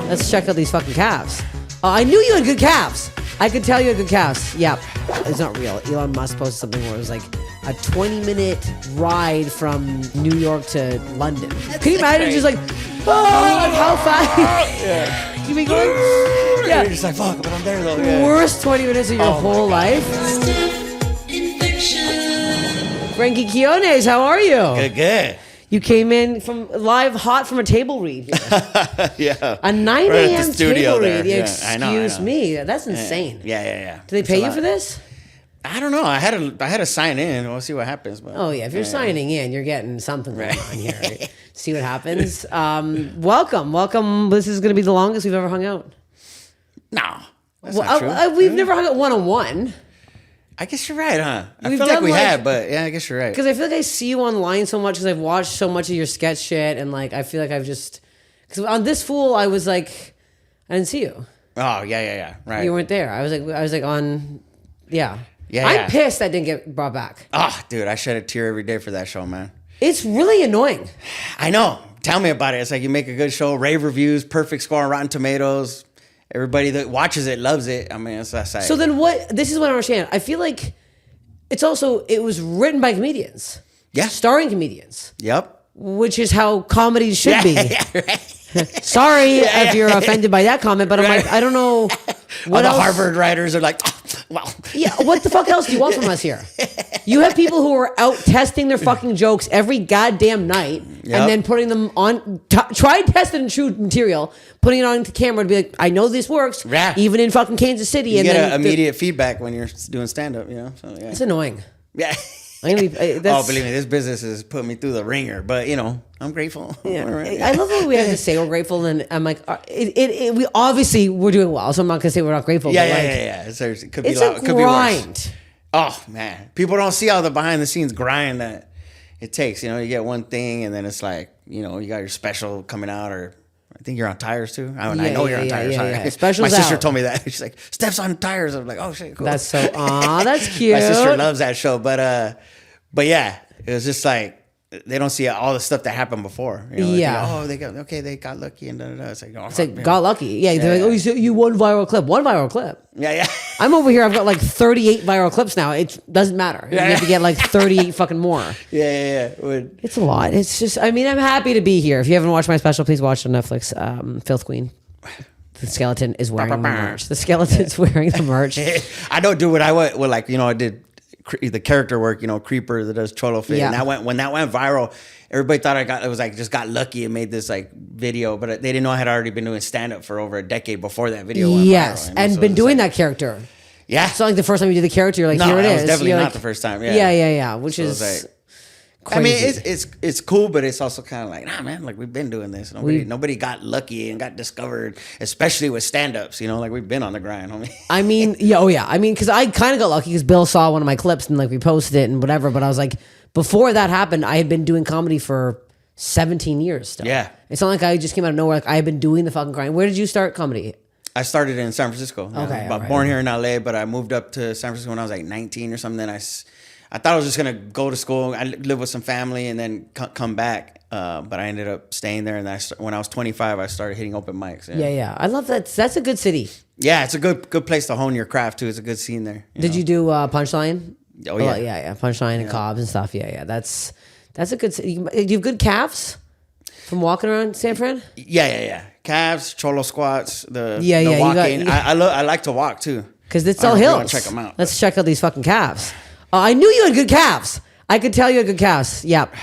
Let's check out these fucking calves. I knew you had good calves. I could tell you had good calves. Yep. It's not real. Elon Musk posted something where it was like a 20-minute ride from New York to London. Can you imagine just like, like how fast? Yeah. You be going? Yeah. You're just like, fuck, but I'm there though. Yeah. Worst 20 minutes of your whole life. Steph Infection. Frankie Quinones, how are you? Good. You came in from live hot from a table read. Yeah. A 9 Right at the a.m. studio table there. read. Yeah, Excuse me. That's insane. Yeah. Do they pay you for this? I don't know. I had to sign in. We'll see what happens. But, Oh yeah, if you're signing in, you're getting something going on here. Right? See what happens. Welcome. This is going to be the longest we've ever hung out. No, that's not true. We've never hung out one-on-one. I guess you're right, huh? I We've feel like done, we like- had, but yeah, I guess you're right. Because I feel like I see you online so much because I've watched so much of your sketch shit, and like I feel like I've just because on this fool I was like I didn't see you. Oh yeah, right. You weren't there. I was like on, yeah. Yeah, I'm yeah. pissed that didn't get brought back. Oh, dude, I shed a tear every day for that show, man. It's really annoying. I know. Tell me about it. It's like you make a good show, rave reviews, perfect score on Rotten Tomatoes. Everybody that watches it loves it. I mean, that's like, So then what? This is what I don't understand. I feel like it was written by comedians. Yeah. Starring comedians. Yep. Which is how comedy should be. Yeah, right. Sorry if you're offended by that comment, but I'm like, I don't know what All else. the Harvard writers are like, oh, well. Yeah, what the fuck else do you want from us here? You have people who are out testing their fucking jokes every goddamn night and then putting them on, try tested and true material, putting it on camera to be like, I know this works, Yeah. even in fucking Kansas City. You and get then immediate feedback when you're doing stand-up, you know? So, yeah. It's annoying. Yeah. I'm gonna be, Oh, believe me, this business has put me through the ringer, but you know, I'm grateful. Yeah. Right. I love what we have to say we're grateful, and I'm like, we obviously we're doing well, so I'm not gonna say we're not grateful. Yeah, but like, yeah. Seriously, could be It's lot, a could be worse. grind. Oh man, people don't see all the behind the scenes grind that it takes. You know, you get one thing, and then it's like, you know, you got your special coming out, or I think you're on tires too. I know you're on tires. Yeah. Special's My sister out. told me that. She's like, Steph's on tires. I'm like, oh shit, cool. That's so. Aw, that's cute. My sister loves that show, but yeah, it was just like they don't see all the stuff that happened before. You know, Yeah. they got lucky and da da da. It's like, oh, It's like, got lucky. Yeah, they're like, oh, you one viral clip. One viral clip. Yeah. I'm over here. I've got like 38 viral clips now. It doesn't matter. You have to get like 38 fucking more. Yeah. It's a lot. It's just, I mean, I'm happy to be here. If you haven't watched my special, please watch it on Netflix. Filth Queen. The skeleton is wearing the merch. The skeleton's wearing the merch. I don't do what I would like. You know, I did the character work. You know, Creeper that does Cholo Fit. Yeah. And when that went viral, everybody thought just got lucky and made this like video, but they didn't know I had already been doing stand up for over a decade before that video went Yes, viral. You know? and So been it's doing like, that character. Yeah. It's not like the first time you did the character, you're like, No, here it that is. was definitely You're not like, the first time. Yeah. Which So is it's like, crazy. I mean, it's cool, but it's also kind of like, nah, man, like we've been doing this. Nobody got lucky and got discovered, especially with stand-ups, you know, like we've been on the grind, homie. I mean, yeah. I mean, because I kind of got lucky because Bill saw one of my clips and like we posted it and whatever. But I was like, before that happened, I had been doing comedy for 17 years still. Yeah. It's not like I just came out of nowhere. Like I had been doing the fucking grind. Where did you start comedy? I started in San Francisco. Okay, all right. Born here in LA, but I moved up to San Francisco when I was like 19 or something. Then I thought I was just gonna go to school. I live with some family and then come back. But I ended up staying there. And when I was 25, I started hitting open mics. Yeah. I love that. That's a good city. Yeah, it's a good place to hone your craft too. It's a good scene there. Did you do Punchline? Oh yeah, yeah. Punchline and Cobb's and stuff. Yeah. That's a good city. Do you have good calves from walking around San Fran? Yeah. Calves, cholo squats, the you walking. got- I like to walk too. Because it's I all don't know if you hills. wanna check 'em out, Let's check out these fucking calves. I knew you had good calves. I could tell you had good calves. Yep.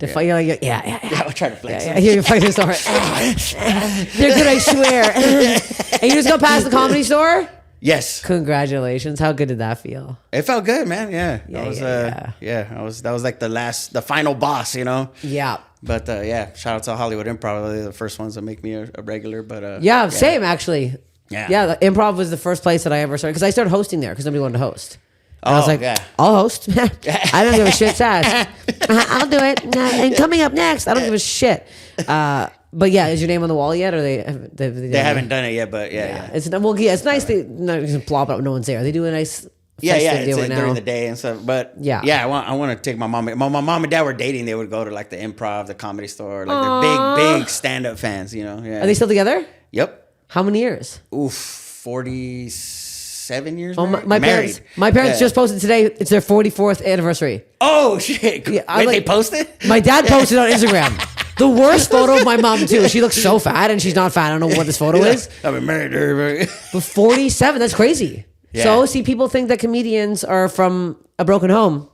You're like, yeah. I'll try to flex. Yeah, here you fight the store. They're good, I swear. And you just go past the Comedy Store? Yes. Congratulations. How good did that feel? It felt good, man. Yeah. That was like the final boss, you know? Yeah. But shout out to Hollywood Improv. They're the first ones that make me a regular. But Same actually. Yeah. The Improv was the first place that I ever started because I started hosting there because nobody wanted to host. And I was like, yeah. I'll host. I don't give a shit's ass. I'll do it. And coming up next, I don't give a shit. But yeah, is your name on the wall yet? Or they haven't done it yet, but yeah. It's nice to not just plop it up. No one's there. They do a nice Yeah, festivity it's now. during the day and stuff. But Yeah. I want to take my mom. My mom and dad were dating. They would go to like the Improv, the Comedy Store. Like they're big stand up fans. You know. Yeah. Are they still together? Yep. How many years? Oof, 47 years. Oh, married? my parents. My parents Yeah. just posted today. It's their 44th anniversary. Oh shit! Yeah, Wait, like- they posted? My dad posted on Instagram. The worst photo of my mom too. She looks so fat, and she's not fat. I don't know what this photo is. I've been married to her. But 47. That's crazy. Yeah. So see, people think that comedians are from a broken home.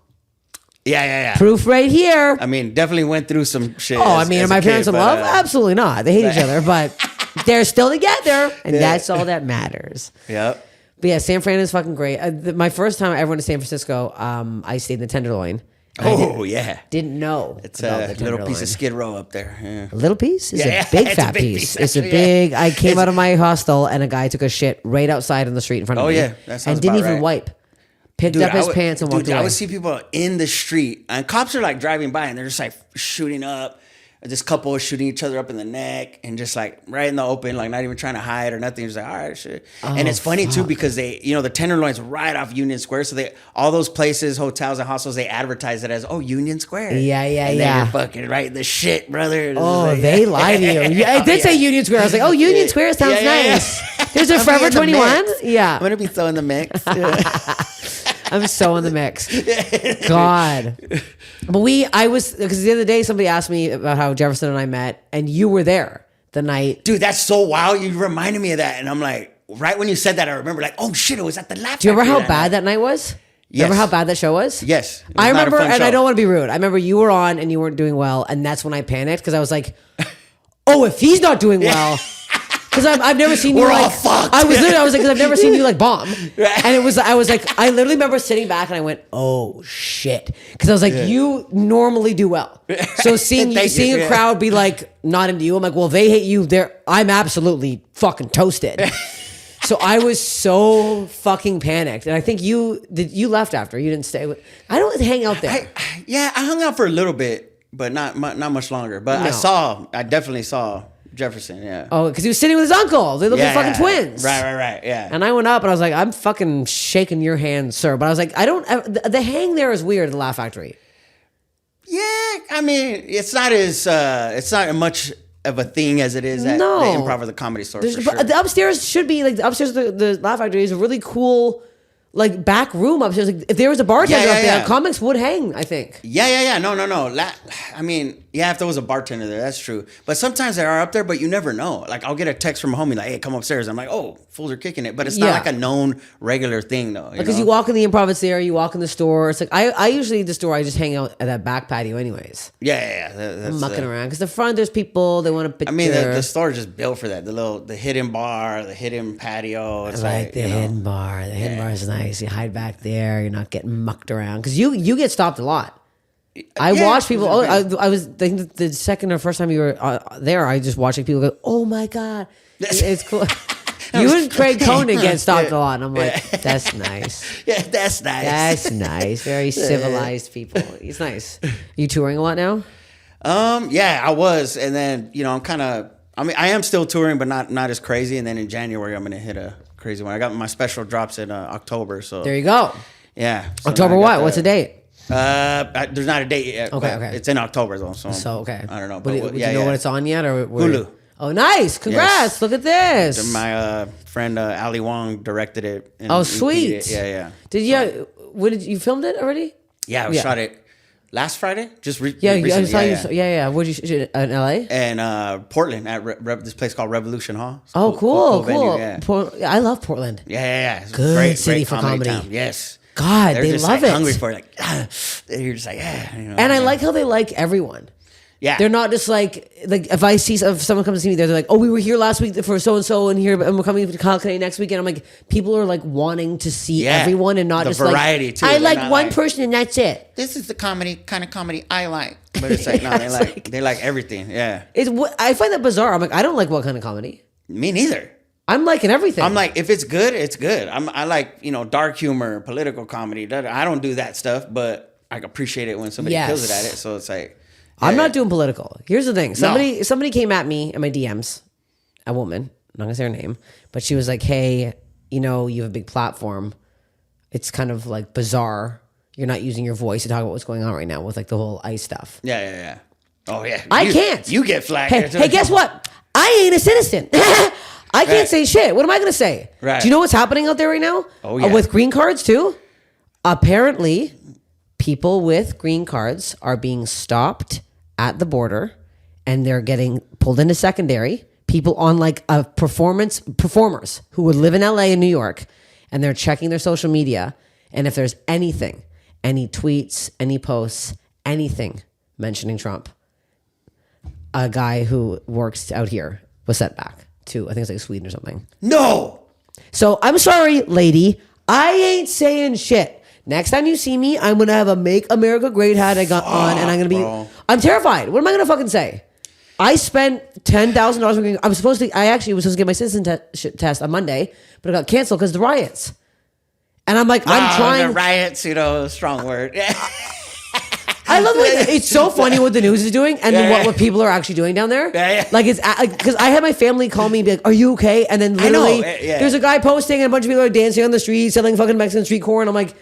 Yeah. Proof right here. I mean, definitely went through some shit. Oh, I mean, are my parents in love? Absolutely not. They hate each other, but they're still together, and that's all that matters. Yep. But yeah, San Fran is fucking great. My first time I ever went to San Francisco, I stayed in the Tenderloin. Oh yeah. Didn't know. It's about a the little piece Tenderloin. of Skid Row up there. Yeah. A little piece? It's Yeah, a big it's a fat big piece. piece, It's a actually, big. yeah. I came out of my hostel and a guy took a shit right outside on the street in front of Oh, me. yeah, that sounds and didn't about even right. wipe. Picked up his pants and walked away. I would see people in the street, and cops are like driving by, and they're just like shooting up. This couple is shooting each other up in the neck, and just like right in the open, like not even trying to hide or nothing. Just like, all right, shit. And it's funny too because they, the Tenderloin's right off Union Square, so they all those places, hotels and hostels, they advertise it as Union Square. Yeah, and yeah. You're fucking right in the shit, brother. Oh, Like- they lied to you. Yeah, I did say Union Square. I was like, oh, Union Square sounds nice. There's a I'm Forever in the 21. mix. Yeah. I'm gonna be so in the mix. I'm so in the mix. God. But because the other day somebody asked me about how Jefferson and I met, and you were there the night. Dude, that's so wild. You reminded me of that. And I'm like, right when you said that, I remember like, oh shit, it was at the Laugh Do you remember Factory how bad that night was? Yes. Remember how bad that show was? Yes. It was I not a remember, fun and show. I don't want to be rude. I remember you were on and you weren't doing well, and that's when I panicked because I was like, oh, if he's not doing well. Because I've never seen you We're all like fucked. I was like, because I've never seen you like bomb, and I was like, I literally remember sitting back and I went, oh shit, because I was like, you normally do well, so seeing Thank you. seeing a Yeah. crowd be like not into you, I'm like, well, they hate you, I'm absolutely fucking toasted. So I was so fucking panicked, and I think you left after, you didn't stay. I don't hang out there. I hung out for a little bit, but not much longer. But No. I definitely saw Jefferson, yeah. Oh, because he was sitting with his uncle. They look like fucking twins. Right, yeah. And I went up and I was like, I'm fucking shaking your hand, sir. But I was like, the hang there is weird at the Laugh Factory. Yeah, I mean, it's not as much of a thing as it is at No. the Improv or the Comedy Store, for sure. But the upstairs should be like the upstairs of the Laugh Factory is a really cool like back room upstairs. Like, if there was a bartender up there, comics would hang, I think. Yeah. No. I mean, if there was a bartender there, that's true. But sometimes they are up there, but you never know. Like, I'll get a text from a homie like, hey, come upstairs. I'm like, oh, fools are kicking it. But it's not Yeah. like a known regular thing, though. Because you walk in the Improv, it's there. You walk in the store. It's like, I usually, the store, I just hang out at that back patio anyways. Yeah. That's, I'm mucking around. Because the front, there's people, they want a picture. I mean, the store is just built for that. The hidden bar, the hidden patio. It's like the hidden bar. The hidden bar is nice. You hide back there. You're not getting mucked around. Because you get stopped a lot. I watch people. I was thinking the second or first time you were there, I just watching people go, "Oh my god, it's cool." You and Craig Conan get stopped a lot, and I'm like, "That's nice." Yeah, that's nice. That's nice. Very civilized people. It's nice. You touring a lot now? Yeah, I was, and then I'm kind of. I mean, I am still touring, but not as crazy. And then in January, I'm gonna hit a crazy one. I got my special drops in October, so There you go. yeah. So October now I got what? What's the date? There's not a date yet. Okay, but okay. It's in October though, so Okay. I don't know. But But do you know what it's on yet? Or HULU. Oh, nice! Congrats! Yes. Look at this. My friend Ali Wong directed it. And Oh, EP'd sweet. it. Yeah. Did you? What did you filmed it already? Yeah, we shot it last Friday. Just Yeah, recently. I saw you. Yeah. What did you shoot in LA? And Portland at this place called Revolution Hall. It's a Oh, cool. venue, yeah. I love Portland. Yeah. It's a Good city for comedy. town. Yes. God, They're they just love like it. hungry for it. Like, you're just like, And I like how they like everyone. Yeah. They're not just like if someone comes to see me, they're like, oh, we were here last week for so and so, and we're coming to Calgary next weekend. I'm like, people are like wanting to see everyone and not The just variety, like too. I They're like not one like- person and that's it. This is the kind of comedy I like. But it's like, no, they like everything. Yeah. I find that bizarre. I'm like, I don't like what kind of comedy. Me neither. I'm liking everything. I'm like, if it's good, it's good. I like, dark humor, political comedy. I don't do that stuff, but I appreciate it when somebody kills it at it. So it's like, I'm not doing political. Here's the thing. Somebody came at me in my DMs, a woman, I'm not gonna say her name, but she was like, hey, you have a big platform. it's kind of like bizarre. You're not using your voice to talk about what's going on right now with like the whole ICE stuff. Yeah. Oh yeah. I can't. You get flagged. Hey, guess what? I ain't a citizen. I can't say shit. What am I going to say? Right. Do you know what's happening out there right now? Oh, yeah. With green cards too? Apparently, people with green cards are being stopped at the border and they're getting pulled into secondary. People on like performers who would live in LA and New York, and they're checking their social media. And if there's anything, any tweets, any posts, anything mentioning Trump, a guy who works out here was sent back to, I think it's like Sweden or something. No. So I'm sorry, lady. I ain't saying shit. Next time you see me, I'm going to have a Make America Great hat I got on, and I'm going to be, I'm terrified. What am I going to fucking say? I spent $10,000. I was supposed to get my citizenship test on Monday, but it got canceled because of the riots. And I'm like, I'm trying. The riots, strong word. I love the way it's so funny what the news is doing and what people are actually doing down there. Yeah. Like it's because I had my family call me and be like, "Are you okay?" And then literally, there's a guy posting and a bunch of people are dancing on the street, selling fucking Mexican street corn. I'm like,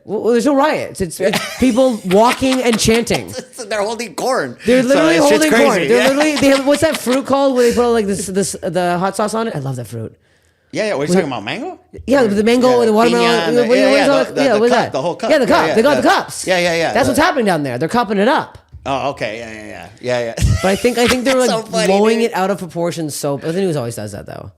well, there's no riots. It's people walking and chanting. They're holding corn. They're literally holding corn. They're literally. They have, what's that fruit called where they put all like the hot sauce on it? I love that fruit. Yeah. What are you talking about? Mango? Yeah, the mango and the watermelon. What's that? The whole cup. Yeah, the cup. They got the cups. Yeah. That's what's happening down there. They're cupping it up. Oh, okay. Yeah. But I think they're like so funny, blowing dude. it out of proportion. So the news always does that though.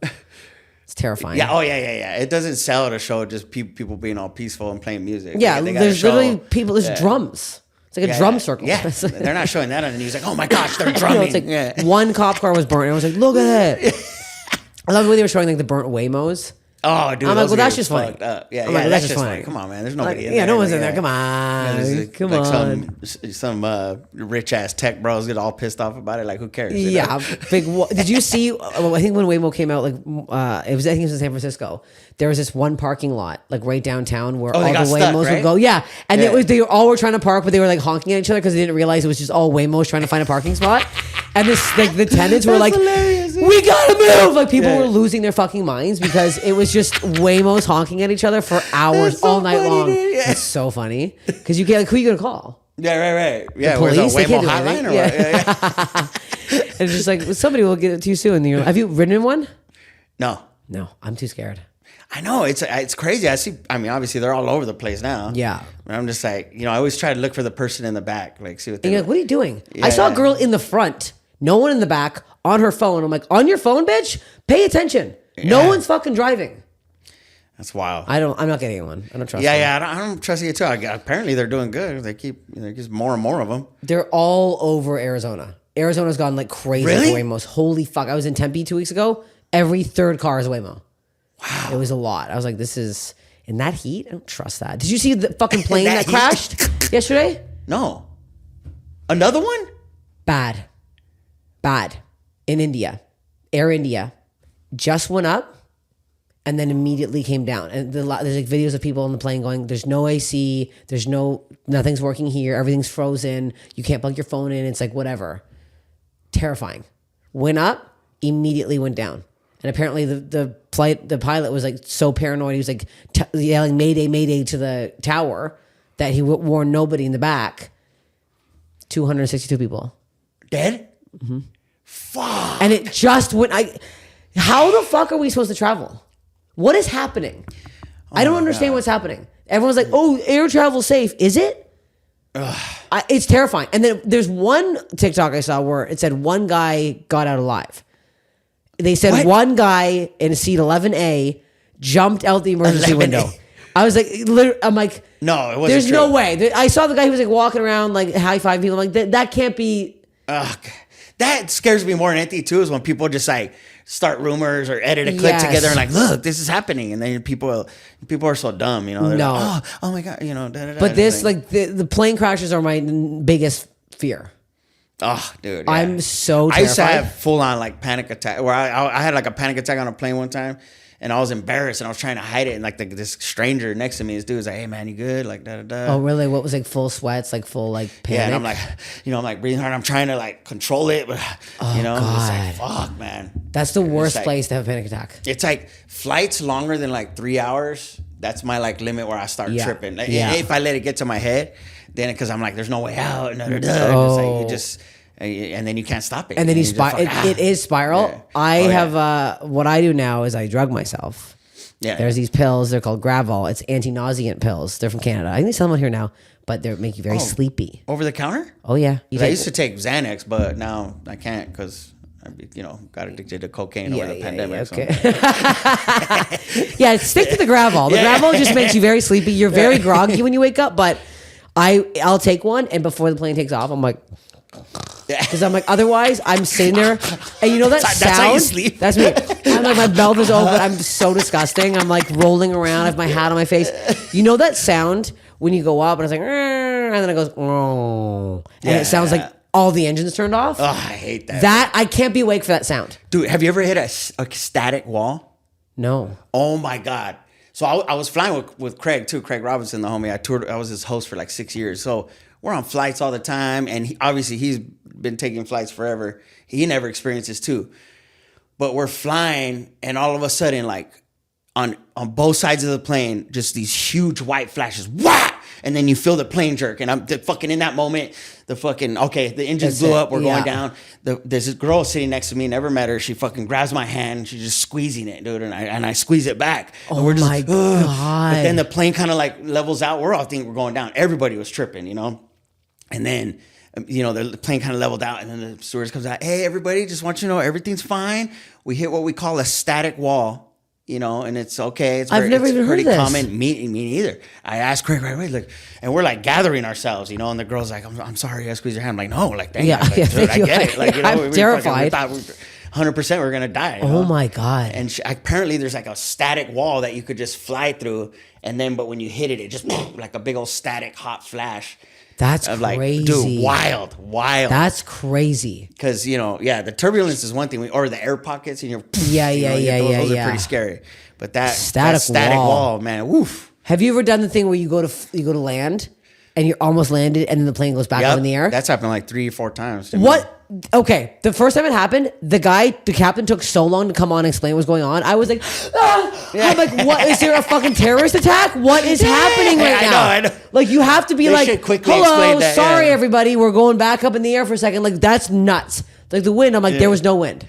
It's terrifying. Yeah. Oh, yeah. It doesn't sell to show just people being all peaceful and playing music. Yeah, They gotta there's show- literally people. There's drums. It's like a drum circle. Yeah, they're not showing that on the news. Like, oh my gosh, they're drumming. It's like one cop car was burnt. And I was like, look at it. I love the way they were showing like the burnt Waymos. Oh, dude. I'm like, well, that's videos just funny. fucked up. Yeah, I'm like, that's that's just just funny. funny. Come on, man. There's nobody in there. Yeah, no one's in there. Come on. There's Come like on. Some rich ass tech bros get all pissed off about it. Like, who cares? Yeah, big. Did you see? I think when Waymo came out, like I think it was in San Francisco. There was this one parking lot, like right downtown, where all the got Waymos stuck, would right? go. Yeah, and Yeah. they all were trying to park, but they were like honking at each other because they didn't realize it was just all Waymos trying to find a parking spot. And this, like, the tenants were like, hilarious, dude. "We gotta move!" Like people were losing their fucking minds because it was just Waymos honking at each other for hours, That's so all night funny, long. dude. Yeah. It's so funny because you can't. Like, who are you gonna call? Yeah, right. Yeah, The where's police? a They can't Waymo do hotline anything. or what? Yeah. And it's just like somebody will get it to you soon. And you're, have you ridden in one? No. No, I'm too scared. I know it's crazy. I mean, obviously they're all over the place now. Yeah. But I'm just like, I always try to look for the person in the back, like see what And they you're look. like, what are you doing? Yeah, I saw a yeah. girl in the front, no one in the back, on her phone. I'm like, on your phone, bitch? Pay attention. No Yeah. one's fucking driving. That's wild. I'm not getting one. I don't trust them. Yeah. I don't trust you too. Apparently they're doing good. They keep there's more and more of them. They're all over Arizona. Arizona's gone like crazy Really? for Waymos. Holy fuck. I was in Tempe 2 weeks ago. Every third car is a Waymo. Wow. It was a lot. I was like, this is, in that heat? I don't trust that. Did you see the fucking plane That that heat? crashed yesterday? No. Another one? Bad. In India. Air India. Just went up and then immediately came down. And there's like videos of people on the plane going, there's no AC, nothing's working here, everything's frozen, you can't plug your phone in, it's like whatever. Terrifying. Went up, immediately went down. And apparently the pilot was like so paranoid, he was like yelling Mayday, Mayday to the tower that he warned nobody in the back. 262 people. Dead? Mm-hmm. Fuck. And it just went. How the fuck are we supposed to travel? What is happening? I don't understand what's happening. Everyone's like, "Oh, air travel safe." Is it? It's terrifying. And then there's one TikTok I saw where it said one guy got out alive. They said What? one guy in seat 11A jumped out the emergency 11A. window. I was like, I'm like, No, it wasn't there's true. no way. I saw the guy who was like walking around like high five people. I'm like, that can't be. Ugh. That scares me more than anything too, is when people just like start rumors or edit a clip Yes. together and like, look, this is happening, and then people are so dumb, They're No. like, oh my god, But this, like, the plane crashes are my biggest fear. oh, dude, yeah. I'm so I used to terrified. have full on like panic attack, where I had like a panic attack on a plane one time, and I was embarrassed and I was trying to hide it, and like this stranger next to me, this dude was like, hey man, you good? Like da da da. Oh, really? What was like full sweats, like full like panic? Yeah, and I'm like, I'm like breathing hard. I'm trying to like control it, but it's like, God. fuck, man. That's the worst like- place to have a panic attack. It's like flights longer than like 3 hours. That's my like limit where I start Yeah. tripping. Like, Yeah. if I let it get to my head, then because I'm like, there's no way out. No, it's like you just, and then you can't stop it. And then you just spiral. It is spiral. Yeah. I Oh, yeah. have what I do now is I drug myself. Yeah. There's these pills. They're called Gravol. It's anti-nauseant pills. They're from Canada. I think they sell them out here now, but they make you very sleepy. Over the counter? Oh yeah. I used to take Xanax, but now I can't because got addicted to cocaine over the pandemic. So. Okay. Yeah, stick to the Gravol. The Gravol just makes you very sleepy. You're very groggy when you wake up, but I'll take one, and before the plane takes off, I'm like, because I'm like, otherwise I'm sitting there, and you know that sound? That's how you sleep? That's me. I'm like, my mouth is open. I'm so disgusting. I'm like rolling around. I have my hat on my face. You know that sound when you go up, and it's like, and then it goes, and it sounds like all the engines turned off. Oh, I hate that. That I can't be awake for that sound. Dude, have you ever hit a static wall? No. Oh my God. So I was flying with Craig too. Craig Robinson, the homie. I was his host for like 6 years. So we're on flights all the time. And he's been taking flights forever. He never experienced this too. But we're flying and all of a sudden, like on both sides of the plane, just these huge white flashes. Wah! And then you feel the plane jerk. And I'm fucking in that moment, the engines blew up. We're going down. There's this girl sitting next to me, never met her. She fucking grabs my hand. She's just squeezing it, dude. And I squeeze it back. Oh and we're just my God. But then the plane kind of like levels out. We're all thinking we're going down. Everybody was tripping, And then, the plane kind of leveled out. And then the stewardess comes out. Hey, everybody, just want you to know everything's fine. We hit what we call a static wall. And it's okay. I've never even heard this. Common. Me neither. I asked Craig right away, like, and we're like gathering ourselves, and the girl's like, I'm sorry, I squeezed your hand. I'm like, no, like, thank God. Like, dude, thank I you. get it. Like, I'm terrified. We thought 100% we were gonna die. Oh my God. And apparently there's like a static wall that you could just fly through, but when you hit it just like a big old static hot flash. That's of crazy. Like, dude, wild. That's crazy. Because, the turbulence is one thing, or the air pockets, and those are pretty scary. But that static wall, man, woof. Have you ever done the thing where you go to land and you're almost landed and then the plane goes back up in the air? That's happened like 3 or 4 times. What? Okay, the first time it happened, the captain took so long to come on and explain what was going on. I was like, I'm like, what? Is there a fucking terrorist attack? What is happening right now? I know. Like, you have to be They like, should quickly hello, explain that, sorry, yeah. everybody, we're going back up in the air for a second. Like, that's nuts. Like, the wind, I'm like, there was no wind.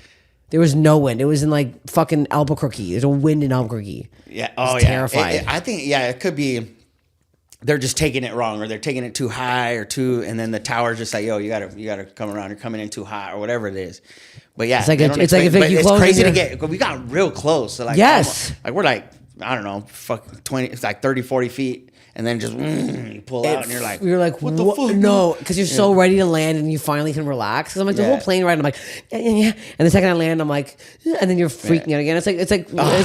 There was no wind. It was in like fucking Albuquerque. There's a wind in Albuquerque. Yeah. Oh, yeah. Terrified. I think, it could be they're just taking it wrong, or they're taking it too high and then the tower's just like, yo, you gotta come around. You're coming in too high, or whatever it is. But yeah, It's like if you it's close crazy your- to get. We got real close. So like, Yes. we're like, I don't know, fuck 20. It's like 30, 40 feet. And then just you pull out, and you're like, what the fuck? No, because you're so ready to land, and you finally can relax. Because I'm like the whole plane ride, I'm like, yeah. And the second I land, I'm like, and then you're freaking out again. It's like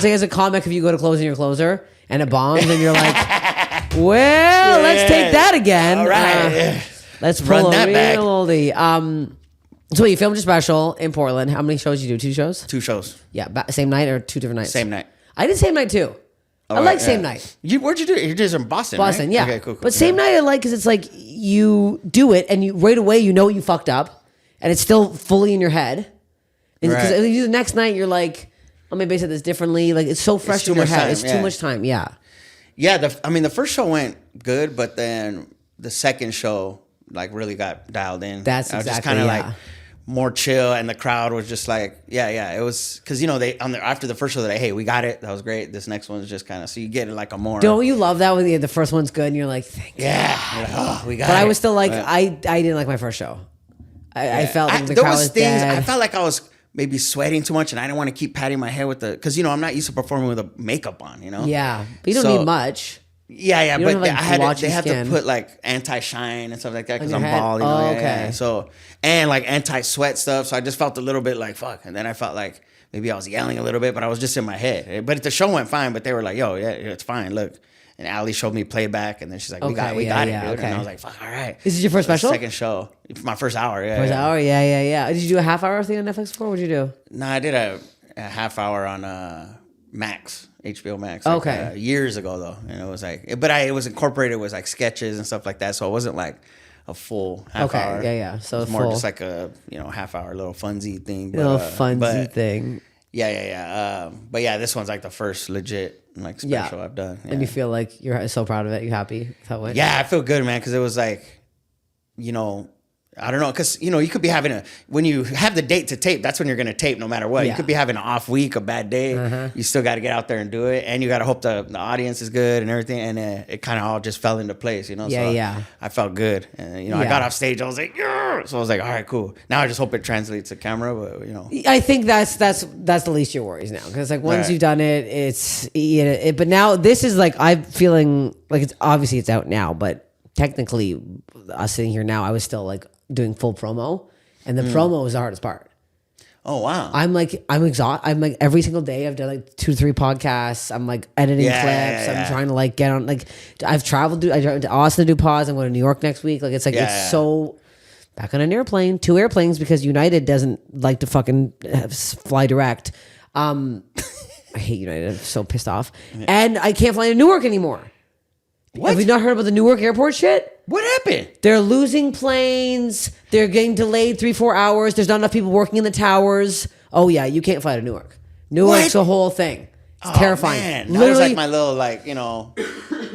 as a comic, if you go to closing your closer and it bombs, and you're like, well, let's take that again. All right, let's run pull that a back. real oldie. So you filmed your special in Portland. How many shows you do? 2 shows? 2 shows. Yeah, same night or 2 different nights? Same night. I did same night too. I like same night. Where'd you do it? You did it in Boston, Boston, right? yeah. Okay, cool. But same night I like because it's like you do it and you right away you know what you fucked up and it's still fully in your head. Because Right. the next night you're like, oh, maybe I said this differently. Like it's so fresh too in your much head. time, It's too yeah. much time. Yeah. Yeah, the first show went good, but then the second show like really got dialed in. That's I was just exactly, kind of yeah. like more chill, and the crowd was just like, yeah. It was because they after the first show they're like, hey, we got it, that was great. This next one's just kind of so you get like a more. Don't you love that when the first one's good and you're like, thank you. Yeah, you're like, oh, we got it. But I was still like, But- I didn't like my first show. I felt like the there crowd was was things dead. I felt like I was maybe sweating too much, and I didn't want to keep patting my head with because I'm not used to performing with a makeup on, Yeah. But you don't So- need much. Yeah, You but don't have, like, blotchy they have skin. to put like anti-shine and stuff like that because On I'm your head? bald. Oh, yeah. okay. So and like anti-sweat stuff. So I just felt a little bit like fuck, and then I felt like maybe I was yelling a little bit, but I was just in my head. But the show went fine. But they were like, "Yo, yeah, it's fine. Look." And Allie showed me playback, and then she's like, "We got it, dude." okay. And I was like, "Fuck, all right." This is your first special? Second show, my first hour. Yeah, First yeah. hour? Yeah. Did you do a half hour thing on Netflix before? What'd you do? No, I did a half hour on Max, HBO Max. Okay. Years ago though, and it was like, it was incorporated with like sketches and stuff like that, so it wasn't like a full half Okay, hour. yeah. So it was more full. just like a half hour little funsy thing. Little funsy thing. Yeah. But yeah, this one's like the first legit like special I've done. Yeah. And you feel like you're so proud of it. You happy with how it went? Yeah, I feel good, man, because it was like, I don't know, because, you could be having when you have the date to tape, that's when you're going to tape no matter what. Yeah. You could be having an off week, a bad day. You still got to get out there and do it. And you got to hope the audience is good and everything. And it kind of all just fell into place, Yeah, so yeah. I felt good. And, I got off stage. I was like, yeah. So I was like, all right, cool. Now I just hope it translates to camera, but, I think that's the least of your worries now, because like once you've done it, it's but now this is like, I'm feeling like it's obviously it's out now, but technically us sitting here now, I was still like doing full promo, and the promo was the hardest part. Oh wow. I'm exhausted. I'm like every single day I've done like 2 to 3 podcasts. I'm like editing clips. Yeah. I'm trying to like get on, like I've traveled I drive to Austin to do pods. I'm going to New York next week. Like it's like it's so back on an airplane, 2 airplanes, because United doesn't like to fucking fly direct. I hate United. I'm so pissed off. And I can't fly to Newark anymore. What? Have you not heard about the Newark airport shit? What happened? They're losing planes. They're getting delayed 3-4 hours. There's not enough people working in the towers. Oh yeah, you can't fly to Newark. Newark's a whole thing. It's terrifying. Man. That was Literally, like my little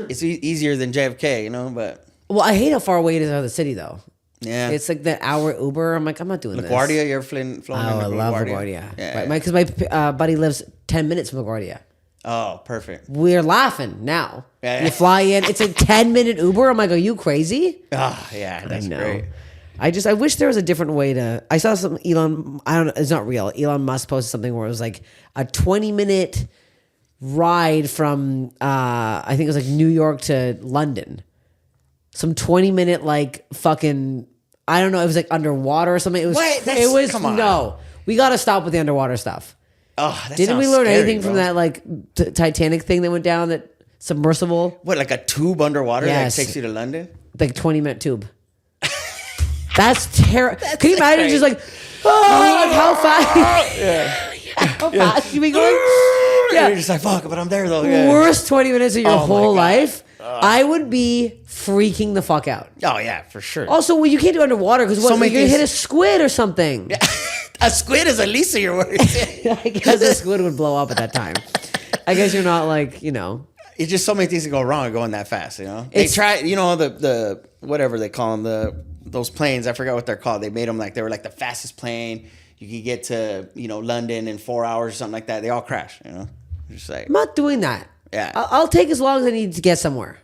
it's easier than JFK, but well, I hate how far away it is out of the city though. yeah. It's like that hour Uber. I'm like, I'm not doing this. LaGuardia, you ever flown Oh, I love LaGuardia. Yeah. Right, because my buddy lives 10 minutes from LaGuardia. Oh, perfect. We're laughing now. Yeah. You fly in. It's a 10-minute Uber. I'm like, are you crazy? Oh, yeah, that's great. I wish there was a different way to. I saw some Elon. I don't know. It's not real. Elon Musk posted something where it was like a 20-minute ride from. I think it was like New York to London. Some 20-minute like fucking. I don't know. It was like underwater or something. It was. What? It was Come on. no. We got to stop with the underwater stuff. Oh, that Didn't we sounds learn scary, anything from bro. that like Titanic thing that went down, that submersible? What, like a tube underwater Yes. that takes you to London? Like 20-minute tube. That's terrible. Can you imagine crazy. just like, like how fast? How fast you be going? Yeah. You're just like, fuck, but I'm there though. Yeah. Worst 20 minutes of your Oh my whole God. life. I would be freaking the fuck out. Oh, yeah, for sure. Also, well, you can't do underwater because So what? many You're gonna hit things- a squid or something. A squid is at least of your words. I guess a squid would blow up at that time. I guess you're not like, It's just so many things that go wrong going that fast, They It's- try, the whatever they call them, those planes, I forgot what they're called. They made them like, they were like the fastest plane. You could get to, London in 4 hours or something like that. They all crash, Just like, I'm not doing that. Yeah. I'll take as long as I need to get somewhere.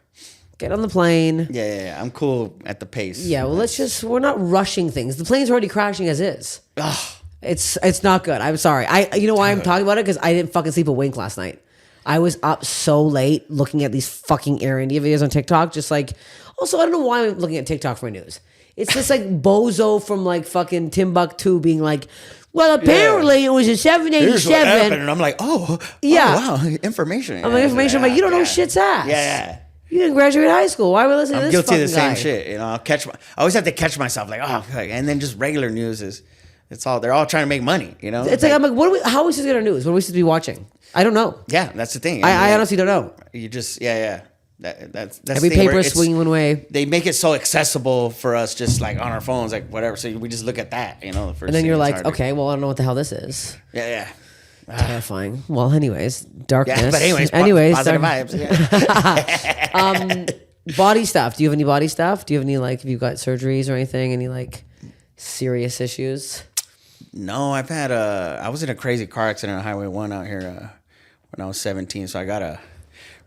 Get on the plane. yeah. I'm cool at the pace. Yeah, well, we're not rushing things. The plane's already crashing as is. It's not good. I'm sorry. You know why I'm talking about it? Because I didn't fucking sleep a wink last night. I was up so late looking at these fucking Air India videos on TikTok. Just like, also, I don't know why I'm looking at TikTok for news. It's this like bozo from like fucking Timbuktu being like, well, apparently it was a Here's what happened. 787. And I'm like, Yeah. wow, information. I'm like, information. I'm like, you don't know shit's ass. Yeah. You didn't graduate high school. Why are we listening to I'm this guilty of the fucking same guy? shit. I always have to catch myself like, and then just regular news they're all trying to make money, It's like, I'm like, how are we supposed to get our news? What are we supposed to be watching? I don't know. yeah, that's the thing. I honestly don't know. You just, that's Every the thing where paper is it's- swinging one way. They make it so accessible for us, just like on our phones, like whatever. So we just look at that, the first And then thing. you're It's like, hard to- okay, well, I don't know what the hell this is. yeah. Terrifying. Well, anyways, darkness. Yeah, but anyways, positive dark- vibes. Yeah. Body stuff. Do you have any body stuff? Do you have any have you got surgeries or anything? Any serious issues? No, I was in a crazy car accident on Highway 1 out here when I was 17. So I got a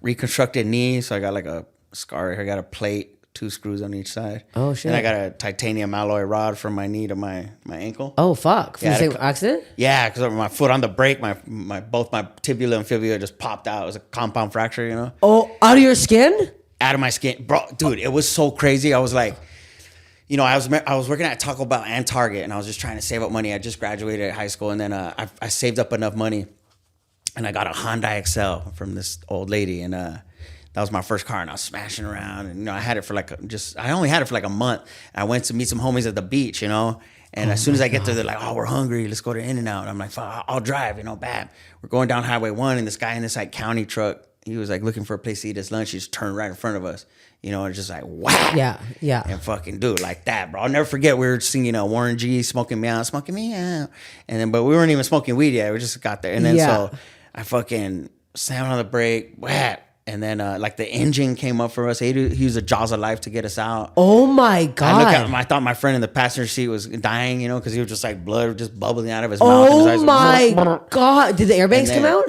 reconstructed knee. So I got like a scar here. I got a plate, 2 screws on each side. Oh, shit. And I got a titanium alloy rod from my knee to my ankle. Oh, fuck. From Yeah, the same accident? Yeah, because my foot on the brake, both my tibula and fibula just popped out. It was a compound fracture, Oh, out of your skin? out of my skin. Bro, dude, it was so crazy. I was like, I was working at Taco Bell and Target, and I was just trying to save up money. I just graduated high school, and then I saved up enough money, and I got a Honda XL from this old lady, and that was my first car, and I was smashing around, and I had it for I only had it for like a month. And I went to meet some homies at the beach, and as soon as I get there, they're like, "Oh, we're hungry. Let's go to In-N-Out." I'm like, "Fuck, I'll drive." Bam. We're going down Highway 1, and this guy in this like county truck he was like looking for a place to eat his lunch. He just turned right in front of us, you know, and just like, wow. Yeah. And fucking dude, like that, bro. I'll never forget. We were singing Warren G, smoking me out. And then, but we weren't even smoking weed yet. We just got there. And then so I fucking slammed on the brake, whap. And then like the engine came up for us. He used the jaws of life to get us out. Oh my God. I look at him, I thought my friend in the passenger seat was dying, you know, because he was just like blood just bubbling out of his mouth. And his eyes Oh were, my God. Did the airbags come out?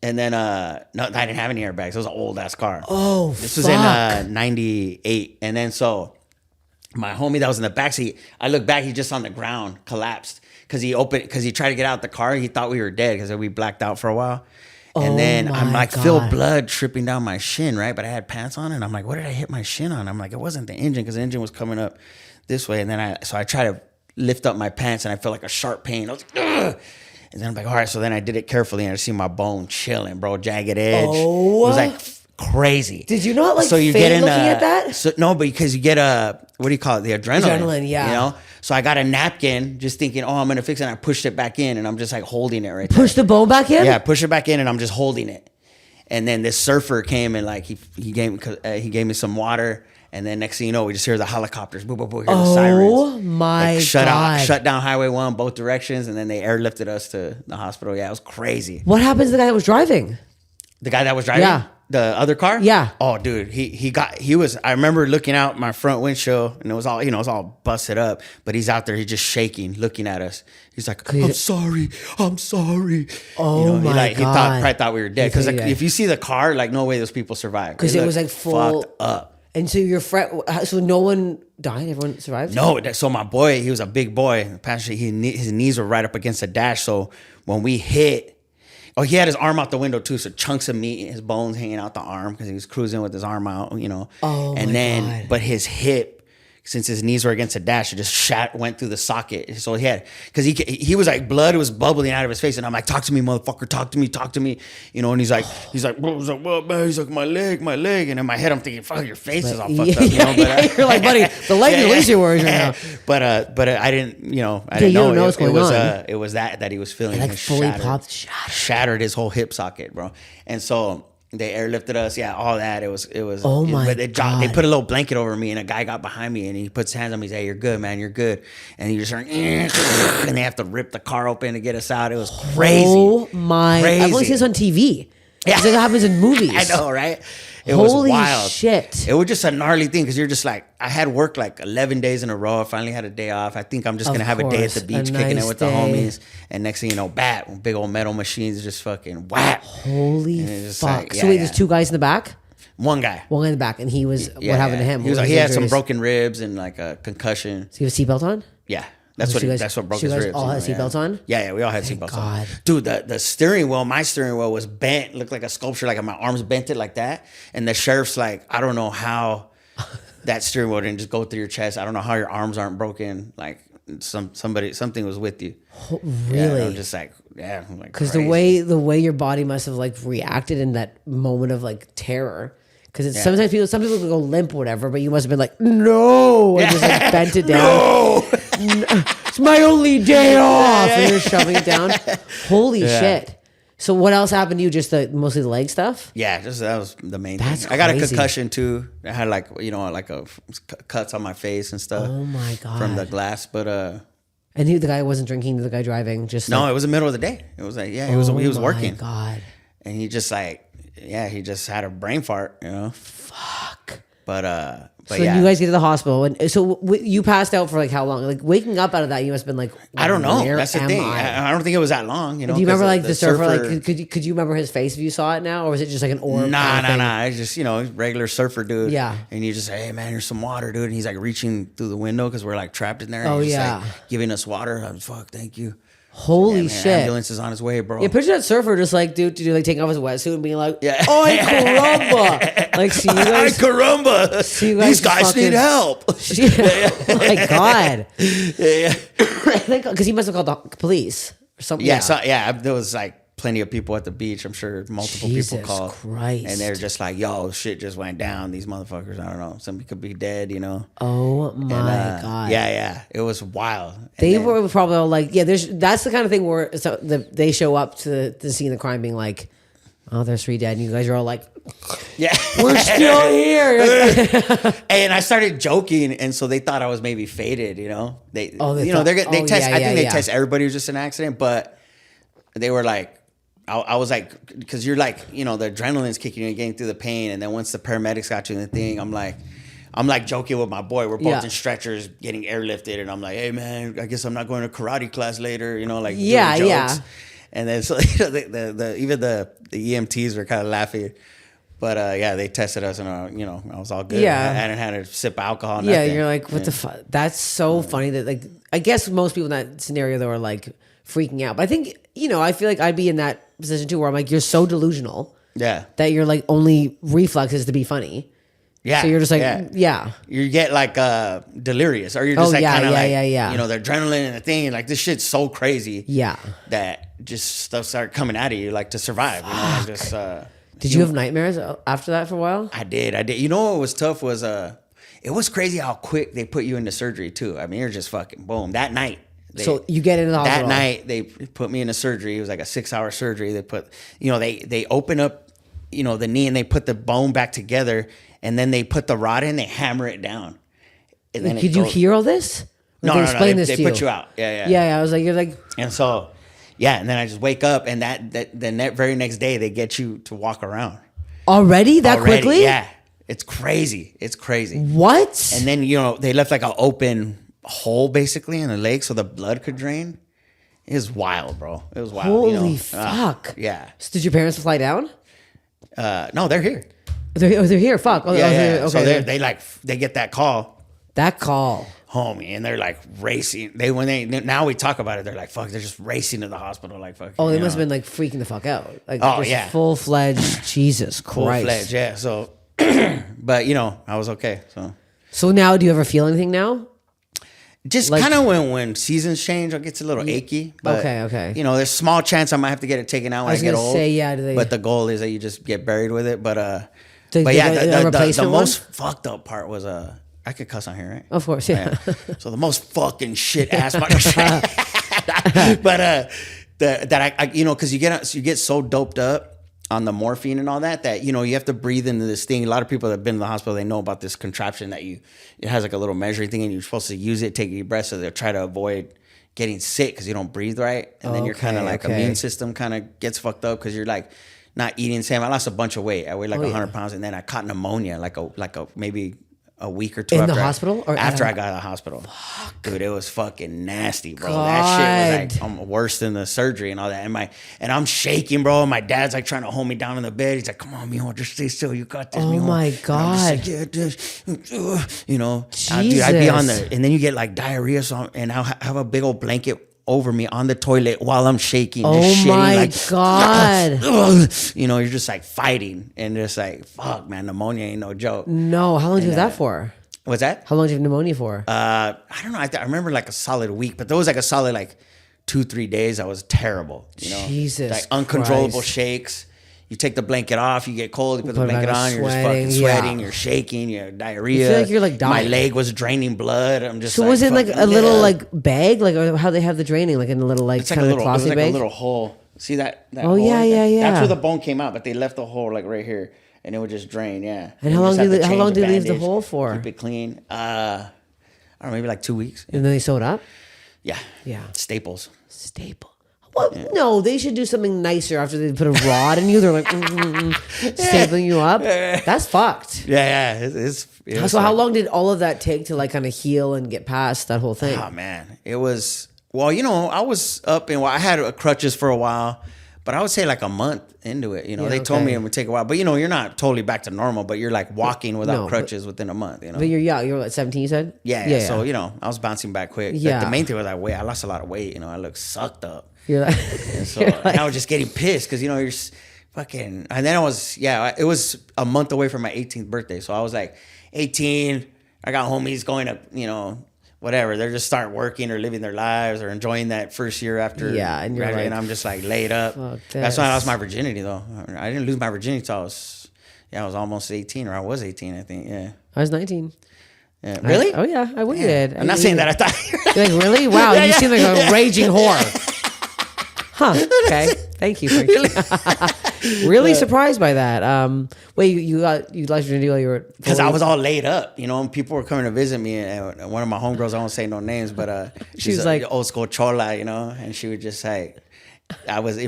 And then, no, I didn't have any airbags. It was an old ass car. Oh, this was in 98. And then so my homie that was in the backseat, I look back, he's just on the ground, collapsed. Because he tried to get out the car. He thought we were dead because we blacked out for a while. And then I'm like, feel blood tripping down my shin, right? But I had pants on, and I'm like, what did I hit my shin on? I'm like, it wasn't the engine, because the engine was coming up this way. And then I try to lift up my pants, and I feel like a sharp pain. I was like, ugh. And then I'm like, all right. So then I did it carefully, and I see my bone chilling, bro, jagged edge. Oh. It was like crazy. Did you not like so you faint get in looking at that? So, no, but because you get what do you call it? The adrenaline. Adrenaline, yeah. You know? So I got a napkin just thinking, oh, I'm going to fix it. And I pushed it back in, and I'm just like holding it right there. Push the bone back in? Yeah, push it back in, and I'm just holding it. And then this surfer came, and like he gave me some water. And then next thing you know, we just hear the helicopters, boom, boom, boom, hear the sirens. Oh my like, God. Shut down Highway 1 both directions, and then they airlifted us to the hospital. Yeah, it was crazy. What happened to the guy that was driving? The guy that was driving? Yeah. The other car? Yeah. Oh, dude, I remember looking out my front windshield, and it was all, you know, it was all busted up, but he's out there, he's just shaking, looking at us. He's like, I'm sorry. Oh, you know, my he God. probably thought we were dead. Because like, Yeah. if you see the car, like, no way those people survived. Because it was like full. Fucked up. And so your friend, so no one died? Everyone survived? No, so my boy, he was a big boy. Passenger, his knees were right up against the dash. So when we hit, he had his arm out the window too. So chunks of meat, his bones hanging out the arm because he was cruising with his arm out, you know. Oh, and my then, God. But his hip, since his knees were against the dash, it just went through the socket. So because he was like, blood was bubbling out of his face, and I'm like, talk to me, motherfucker, talk to me, you know. And he's like, what, man? He's like, my leg, and in my head, I'm thinking, fuck, your face is all fucked up, you know. But you're like, buddy, the leg is least your worries right now. But I didn't, you know, I you didn't don't know know what's going on. It was that he was feeling Like it fully shattered, shattered his whole hip socket, bro. And so they airlifted us, all that. It was. Oh my but they God. They put a little blanket over me, and a guy got behind me, and he puts his hands on me. He's like, "You're good, man. You're good." And he just heard, and they have to rip the car open to get us out. It was crazy. Oh my! I've only seen this on TV. Yeah. It's like it happens in movies. I know, right? It Holy was wild. shit! It was just a gnarly thing because you're just like, I had worked like 11 days in a row. I finally had a day off. I think I'm just Of gonna have a day at the course, beach, a kicking nice it with day. the homies. And next thing you know, big old metal machines just fucking whack. Holy And it's just fuck! like, So wait, there's two guys in the back. One guy. One guy in the back, and he was. Yeah, what happened to him? He What was he his had some injuries? broken ribs and like a concussion. So you have a seatbelt on? Yeah. That's So what you guys- that's what broke so you his guys ribs. all had you know, seatbelts on? Yeah, we all had Thank seatbelts God. on. Dude, the steering wheel, my steering wheel was bent, looked like a sculpture, like my arms bent it like that. And the sheriff's like, I don't know how that steering wheel didn't just go through your chest. I don't know how your arms aren't broken. Like something was with you. Really? Yeah, I'm just like, yeah. Because the way your body must have like reacted in that moment of like terror. Because sometimes some people go limp or whatever, but you must have been like, no, and just like bent it down. No! It's my only day off, and you're shoving it down. Holy shit! So what else happened to you? Just mostly the leg stuff? Yeah, that was the main That's thing. I got a crazy. concussion too. I had like cuts on my face and stuff. Oh my God! From the glass, but and the guy wasn't drinking. The guy driving just no, like, it was the middle of the day. It was like he was working. Oh my God! And he just he just had a brain fart, you know. Fuck. But So yeah, you guys get to the hospital, and so you passed out for like how long? Like waking up out of that, you must have been like, I don't know. where That's the am thing. I? I don't think it was that long. You know. Do you remember 'cause like the surfer? Like, could you remember his face if you saw it now, or was it just like an orb? Nah. It's just regular surfer dude. Yeah. And you just say, hey man, here's some water, dude. And he's like reaching through the window because we're like trapped in there. And Oh, he's just, yeah. like, giving us water. I'm fuck, thank you. Holy Yeah, man, shit! Ambulance is on its way, bro. Yeah, picture that surfer just like like taking off his wetsuit and being like, Yeah. "Oi caramba!" Like, see you Ay, guys. caramba! See you guys These guys fucking- need help. Oh my God! Yeah. Because he must have called the police or something. Yeah, there was like plenty of people at the beach. I'm sure multiple Jesus people called. Christ. And they're just like, yo, shit just went down. These motherfuckers, I don't know. Somebody could be dead, you know? Oh my And, God! Yeah. It was wild. And They then- were probably all like, yeah. That's the kind of thing where they show up to the scene of the crime, being like, "Oh, there's 3 dead," and you guys are all like, Yeah. We're still here. And I started joking, and so they thought I was maybe faded, you know. They test. I think they test everybody who's just an accident, but they were like, I was like, because you're like, you know, the adrenaline's kicking you and getting through the pain, and then once the paramedics got you in the thing, I'm like joking with my boy. We're both in stretchers, getting airlifted, and I'm like, hey man, I guess I'm not going to karate class later, you know, like doing jokes. Yeah. And then so you know, even the EMTs were kind of laughing. But yeah, they tested us, and you know, I was all good. Yeah, I hadn't had a sip of alcohol. Yeah, nothing. you're like, what the fuck? That's so funny that, like, I guess most people in that scenario, they were like freaking out. But I think, you know, I feel like I'd be in that position too, where I'm like, you're so delusional. Yeah. That your like only reflex is to be funny. Yeah. So you're just like, You get like delirious, or you're just like kind of like, you know, the adrenaline and the thing, like this shit's so crazy. Yeah. That just stuff started coming out of you, like to survive. You know, just. Did you have nightmares after that for a while? I did. You know what was tough was it was crazy how quick they put you into surgery too. I mean, you're just fucking boom that night. So you get into the hospital. That night they put me into surgery. It was like a 6-hour surgery. They put, you know, they open up, you know, the knee, and they put the bone back together, and then they put the rod in. They hammer it down. And then Could you hear all this? No, they put you out. Yeah. I was like, you're like, and so. Yeah, and then I just wake up, and the very next day they get you to walk around. Already quickly? Yeah, it's crazy. It's crazy. What? And then, you know, they left like an open hole basically in the leg so the blood could drain. It was wild, bro. It was wild. Holy fuck. Yeah. So did your parents fly down? No, they're here. They're here. Fuck. Oh, Yeah. Okay. So they get that call. Homie, and they're like racing. Now we talk about it. They're like, fuck. They're just racing to the hospital, like fuck. Oh, they must have been like freaking the fuck out. Like, full fledged. Jesus Christ. Full fledged, yeah. So, but you know, I was okay. So now, do you ever feel anything now? Just like, kind of when seasons change, it gets a little achy. But, okay. You know, there's small chance I might have to get it taken out when I get old. Say, but the goal is that you just get buried with it. But the most fucked up part was I could cuss on here, right? Of course, yeah. So the most fucking shit ass but that I you know, because you get so doped up on the morphine and all that you know you have to breathe into this thing. A lot of people that have been in the hospital, they know about this contraption that it has like a little measuring thing, and you're supposed to use it, take a deep breath, so they'll try to avoid getting sick because you don't breathe right, and then you're kind of like immune system kind of gets fucked up because you're like not eating the same. I lost a bunch of weight. I weighed like 100 pounds, and then I caught pneumonia like a maybe a week or two in the hospital, or after I got out of the hospital. Fuck. Dude, it was fucking nasty, bro. God. That shit was like worse than the surgery and all that. And I'm shaking, bro. And my dad's like trying to hold me down in the bed. He's like, "Come on, mijo, just stay still. You got this." Oh mijo. my God! Like, yeah, you know, Jesus. Dude, I'd be on and then you get like diarrhea, and I'll have a big old blanket over me on the toilet while I'm shaking. Oh my God. You know, you're just like fighting, and just like, fuck, man, pneumonia ain't no joke. No, how long did you have that for? What's that? How long did you have pneumonia for? I don't know. I remember like a solid week, but there was like a solid like 2-3 days. I was terrible. You know, Jesus, like uncontrollable Christ. shakes. You take the blanket off, you get cold, you put the blanket on, you're just fucking sweating, you're shaking, you're diarrhea. You feel like you're like dying. My leg was draining blood. I'm just so like, was it like a little like bag, like or how they have the draining, like in a little like it's like kind a of little, it was closet like bag? a little hole. See that? Oh hole yeah, right there? yeah. That's where the bone came out, but they left the hole like right here, and it would just drain. Yeah. And how long do you leave the hole for? Keep it clean. I don't know, maybe like 2 weeks. And then they sew it up. Yeah. Yeah. Staples. Well, no, they should do something nicer after they put a rod in you. They're like stapling you up. That's fucked. Yeah. So how long did all of that take to like kind of heal and get past that whole thing? Oh man, it was. Well, you know, I was up and I had crutches for a while, but I would say like a month into it. You know, they told me it would take a while, but you know, you're not totally back to normal, but you're like walking without crutches within a month. You know, but you're young. You're like 17. You said. Yeah. So you know, I was bouncing back quick. Yeah. Like, the main thing was I lost a lot of weight. You know, I looked sucked up. You're like, and so I was just getting pissed because you know you're fucking. And then it was a month away from my 18th birthday, so I was like 18. I got homies going to whatever. They're just start working or living their lives or enjoying that first year after. Yeah, and you're like, and I'm just like laid up. That's when I lost my virginity though. I didn't lose my virginity till I was almost 18, or I was 18, I think. Yeah, I was 19. Yeah. Really? Oh yeah, I waited. I'm not saying that. I thought you're like, really? Wow, you seem like a raging whore. Huh. Okay. Thank you, Frankie. Really surprised by that. Wait, you lost your virginity while you were Because I was all laid up, you know, and people were coming to visit me. And one of my homegirls, I won't say no names, but she's was like- old school chola, you know, and she would just say,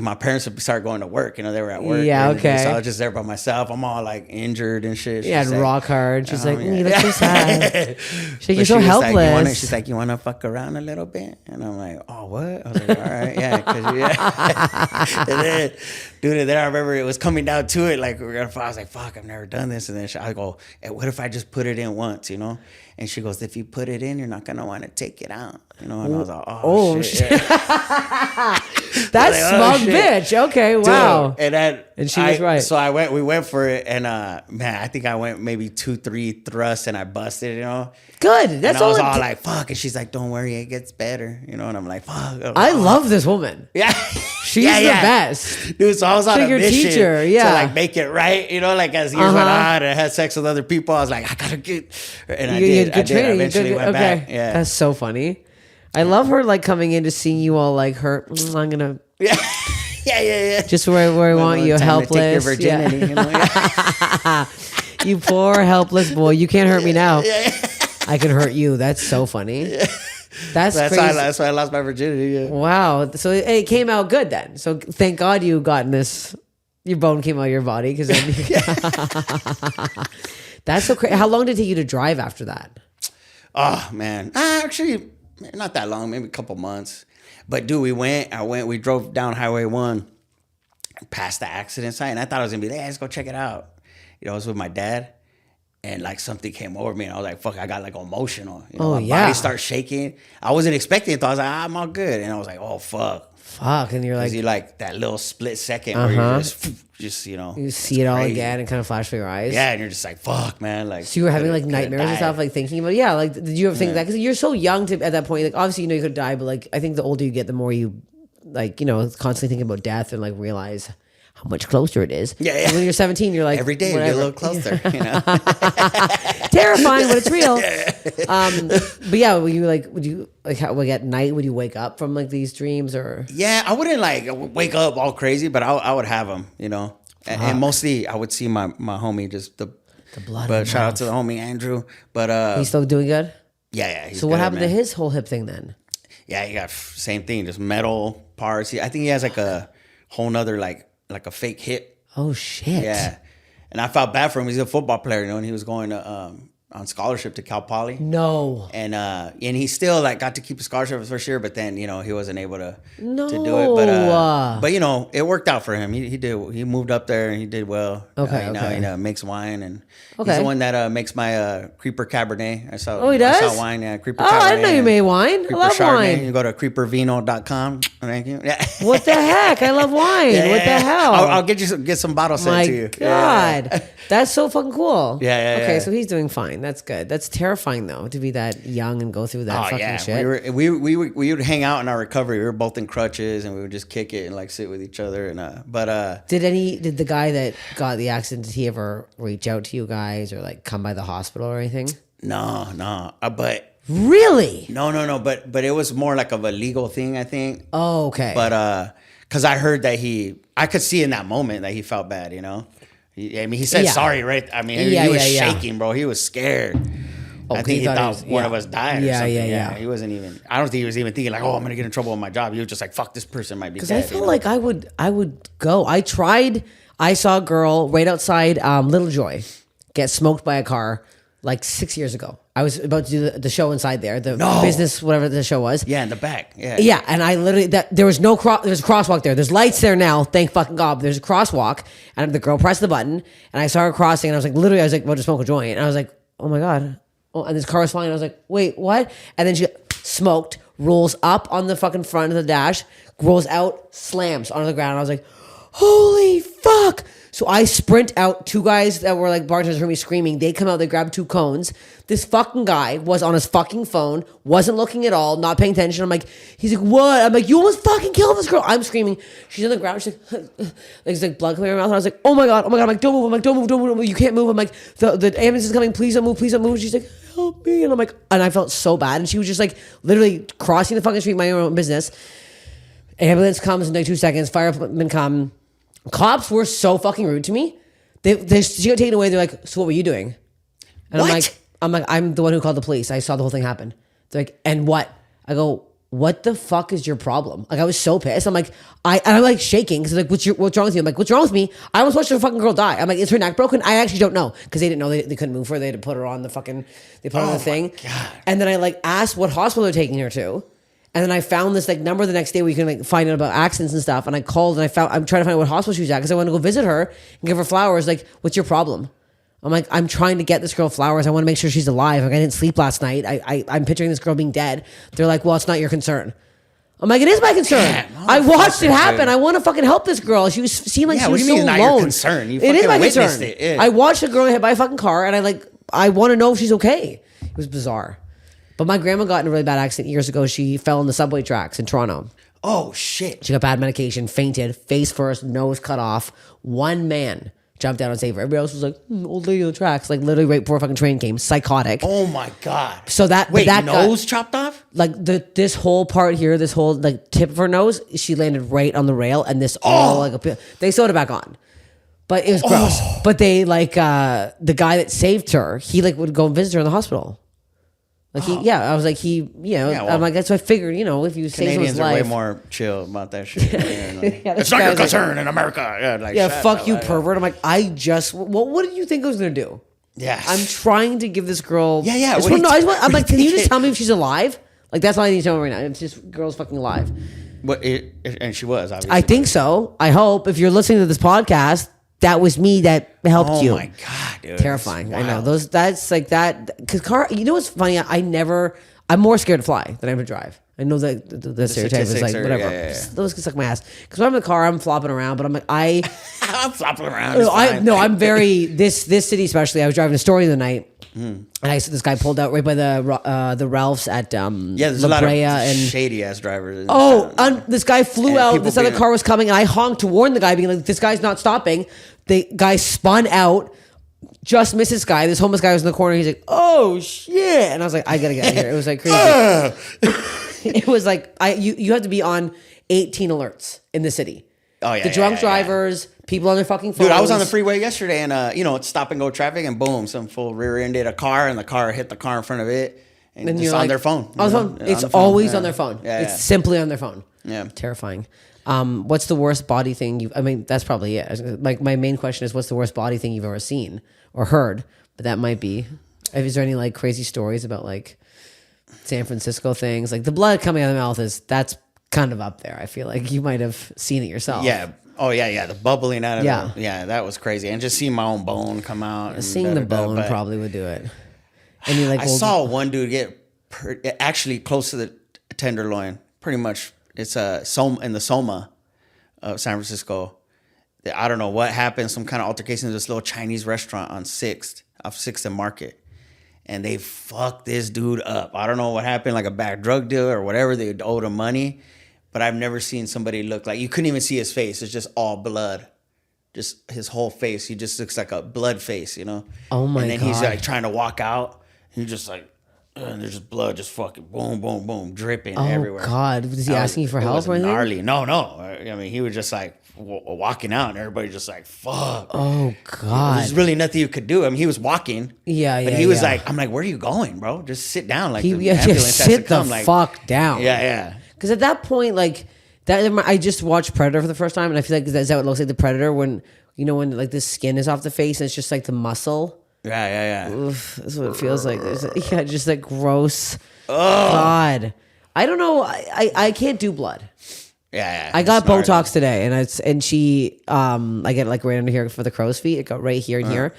my parents would start going to work, you know, they were at work. Yeah, and okay. So I was just there by myself. I'm all like injured and shit. Yeah, She's and like, rock hard. She's like, yeah. you look so sad. She's like, you're But so she was helpless. Like, she's like, you want to fuck around a little bit? And I'm like, oh, what? I was like, all right, yeah. 'Cause, yeah. And then, dude, and then I remember it was coming down to it. Like, I was like, fuck, I've never done this. And then I go, hey, what if I just put it in once, you know? And she goes, if you put it in, you're not going to want to take it out. You know? And I was like, oh shit. Yeah. That's like, smug shit. bitch. Okay, wow. Dude, And she was right. So we went for it, and man, I think I went maybe 2-3 thrusts, and I busted, you know. Good. That's and I all. was all like, "Fuck!" And she's like, "Don't worry, it gets better," you know. And I'm like, "Fuck!" I love this woman. Yeah, She's the best. dude. So I was on She's a your mission teacher, yeah. to like make it right, you know. Like as years went on, and I had sex with other people, I was like, I gotta get, and I You did. had good I did. I training. eventually went okay. back. Yeah, That's so funny. I love her like coming in to see you all like hurt. I'm gonna yeah, yeah. just where I want you, Time to take your helpless. virginity, Yeah. you know? You poor helpless boy. You can't hurt me now. I can hurt you. That's so funny. That's crazy. That's why I lost my virginity. Yeah. Wow. So it came out good then. So thank God you gotten this. Your bone came out of your body because that's so crazy. How long did it take you to drive after that? Oh man, actually, not that long. Maybe a couple months. But dude, we drove down Highway 1 past the accident site, and I thought I was gonna be there. Hey, let's go check it out. You know, I was with my dad, and like something came over me, and I was like, "Fuck!" I got like emotional. You know, my body started shaking. I wasn't expecting it. So I was like, "I'm all good," and I was like, "Oh fuck." Fuck, and you're like, you like that little split second where you're just you know, you see it all again and kind of flash before your eyes. Yeah, and you're just like, "Fuck, man!" Like, so you were having like nightmares and stuff, like thinking about, yeah, like did you ever think that? Because you're so young to at that point, like obviously you know you could die, but like I think the older you get, the more you like, you know, constantly thinking about death and like realize how much closer it is. Yeah. And when you're 17, you're like every day you get a little closer. You know, terrifying, but it's real. But yeah, would you at night would you wake up from like these dreams or? Yeah, I wouldn't like wake up all crazy, but I would have them, you know. And mostly I would see my homie just the blood. But shout out to the homie Andrew. But he's still doing good. Yeah. So what happened to his whole hip thing then? Yeah, he got same thing, just metal parts. I think he has like a whole nother like a fake hip. Oh shit. Yeah, and I felt bad for him. He's a football player, you know, and he was going to on scholarship to Cal Poly. No. And he still like got to keep a scholarship his first year, but then you know he wasn't able to do it. No. But you know it worked out for him. He moved up there and he did well. Okay. Now he makes wine and he's Okay. the one that makes my Creeper Cabernet. I saw. Oh, he does? I saw wine. Yeah, Creeper. Oh, Cabernet I didn't know you and made wine. I Creeper love Chardonnay. wine. You go to creepervino.com. Thank you. Yeah. What the heck? I love wine. Yeah, what the hell? I'll get some bottles sent My to you. God. Yeah. That's so fucking cool. Yeah. Okay, so he's doing fine. That's good. That's terrifying though, to be that young and go through that fucking shit. We would hang out in our recovery. We were both in crutches and we would just kick it and like sit with each other and Did the guy that got the accident, did he ever reach out to you guys or like come by the hospital or anything? No. But really? no. But it was more like of a legal thing, I think. Oh, okay. But because I heard that I could see in that moment that he felt bad. You know, he said sorry, right? I mean, he was shaking, bro. He was scared. I think he thought one of us died or something. Yeah. He wasn't even, I don't think he was even thinking like, oh, I'm going to get in trouble with my job. He was just like, fuck, this person might be dead. Because I felt like I would go. I saw a girl right outside Little Joy get smoked by a car like 6 years ago. I was about to do the show inside there, the business, whatever the show was. Yeah, in the back. Yeah. Yeah, and I literally, there was no there's a crosswalk there. There's lights there now, thank fucking God. But there's a crosswalk, and the girl pressed the button, and I saw her crossing, and I was like, about to smoke a joint. And I was like, oh my God. Oh, and this car was flying. And I was like, wait, what? And then she smoked, rolls up on the fucking front of the dash, rolls out, slams onto the ground. I was like, holy fuck. So I sprint out. Two guys that were like bartenders heard me screaming. They come out, they grab 2 cones. This fucking guy was on his fucking phone, wasn't looking at all, not paying attention. I'm like, he's like, what? I'm like, you almost fucking killed this girl. I'm screaming. She's on the ground. She's like, there's like blood coming out of her mouth. And I was like, oh my God. I'm like, don't move. I'm like, don't move. You can't move. I'm like, the ambulance is coming. Please don't move. And she's like, help me. And I'm like, and I felt so bad. And she was just like literally crossing the fucking street, my own business. Ambulance comes in like 2 seconds. Firemen come. Cops were so fucking rude to me. She got taken away. They're like, so what were you doing? And What? I'm the one who called the police. I saw the whole thing happen. They're like, and what? I go, what the fuck is your problem? Like, I was so pissed. I'm like, I'm like shaking because like, what's wrong with you? I'm like, what's wrong with me? I almost watched a fucking girl die. I'm like, is her neck broken? I actually don't know because they didn't know they couldn't move her. They had to put her on the fucking, they put her on the thing. God. And then I like asked what hospital they're taking her to. And then I found this like number the next day where you can like find out about accidents and stuff. And I called and I'm trying to find out what hospital she was at because I want to go visit her and give her flowers. Like, what's your problem? I'm like, I'm trying to get this girl flowers. I want to make sure she's alive. Like, I didn't sleep last night. I'm picturing this girl being dead. They're like, well, it's not your concern. I'm like, it is my concern. Damn, I watched it happen. dude. I want to fucking help this girl. She seemed like she what was do you so mean alone. it's not your concern? You It is fucking my witnessed concern. it, yeah. I watched a girl get hit by a fucking car, and I want to know if she's okay. It was bizarre. But my grandma got in a really bad accident years ago. She fell on the subway tracks in Toronto. Oh shit. She got bad medication, fainted, face first, nose cut off. One man jumped out and saved her. Everybody else was like, old lady on the tracks. Like literally right before a fucking train came. Psychotic. Oh my god. So that Wait, that nose chopped off? like this whole part here, this whole like tip of her nose, she landed right on the rail, and this all like they sewed it back on. But it was gross. But they like the guy that saved her, he like would go and visit her in the hospital. Like I was like I'm like that's what I figured. You know, if you save someone's Canadians are way life, more chill about that shit. this It's not your guy's like, concern in America. Yeah, shut fuck up. you, pervert. I'm like, what did you think I was gonna do? Yeah. I'm trying to give this girl. Yeah. I'm like, can you just tell me if she's alive? Like that's all I need to know right now. If this girl's fucking alive. And she was, obviously. I think so. I hope if you're listening to this podcast, that was me that helped you. Oh my god, dude. Terrifying. That's I know wild. those. That's like that. Because you know what's funny? I'm more scared to fly than I am to drive. I know that the stereotype is like statistics are- whatever. yeah. Those can suck my ass. Because when I'm in the car, I'm flopping around. But I'm like I'm flopping around. It's fine. I'm very this city especially. I was driving a story the night, and this guy pulled out right by the Ralphs at There's a La lot Brea of and shady ass drivers. in town. this guy flew And out. people This other being- car was coming, and I honked to warn the guy, being like, "This guy's not stopping." The guy spun out, just missed this guy. This homeless guy was in the corner. He's like, "Oh shit!" And I was like, "I gotta get out of here." It was like crazy. It was like you have to be on 18 alerts in the city. Oh yeah, the drunk drivers, people on their fucking phones. Dude, I was on the freeway yesterday, and it's stop and go traffic, and boom, some fool rear-ended a car, and the car hit the car in front of it, and just you're on like- their phone. On the you know? phone. It's On the phone, always yeah. on their phone. Yeah, It's yeah. simply on their phone. Yeah. Terrifying. What's the worst body thing I mean, that's probably it. Like my main question is, what's the worst body thing you've ever seen or heard? But that might be. Is there any like crazy stories about like San Francisco things? Like the blood coming out of the mouth that's kind of up there. I feel like you might have seen it yourself. Yeah. Oh yeah. The bubbling out of Yeah. it. Yeah, that was crazy. And just seeing my own bone come out. And Seeing the da-da-da, bone but probably would do it. Any like I saw one dude get actually close to the tenderloin. Pretty much, it's in the Soma of San Francisco. I don't know what happened. Some kind of altercation in this little Chinese restaurant on 6th, off 6th and Market. And they fucked this dude up. I don't know what happened, like a bad drug deal or whatever. They owed him money. But I've never seen somebody look like, you couldn't even see his face. It's just all blood. Just his whole face. He just looks like a blood face, you know? Oh my And then he's God. like trying to walk out. And he's just like, and there's just blood just fucking boom, boom, boom, dripping everywhere. Oh God, was he asking you for It help was or anything? gnarly. No. I mean, he was just like walking out, and everybody just like, fuck. Oh God. There's really nothing you could do. I mean, he was walking. Yeah, But yeah, he was yeah. like, I'm like, where are you going, bro? Just sit down. Like, He, the yeah, ambulance has to sit the come. Like, fuck down. yeah. Because at that point, like that, I just watched Predator for the first time, and I feel like that's how it looks like the Predator when when like the skin is off the face and it's just like the muscle. Yeah. Oof, that's what it feels like. Just like gross. God, I don't know. I can't do blood. Yeah. I got It's gnarly. Botox today, and she I get like right under here for the crow's feet. It got right here and here.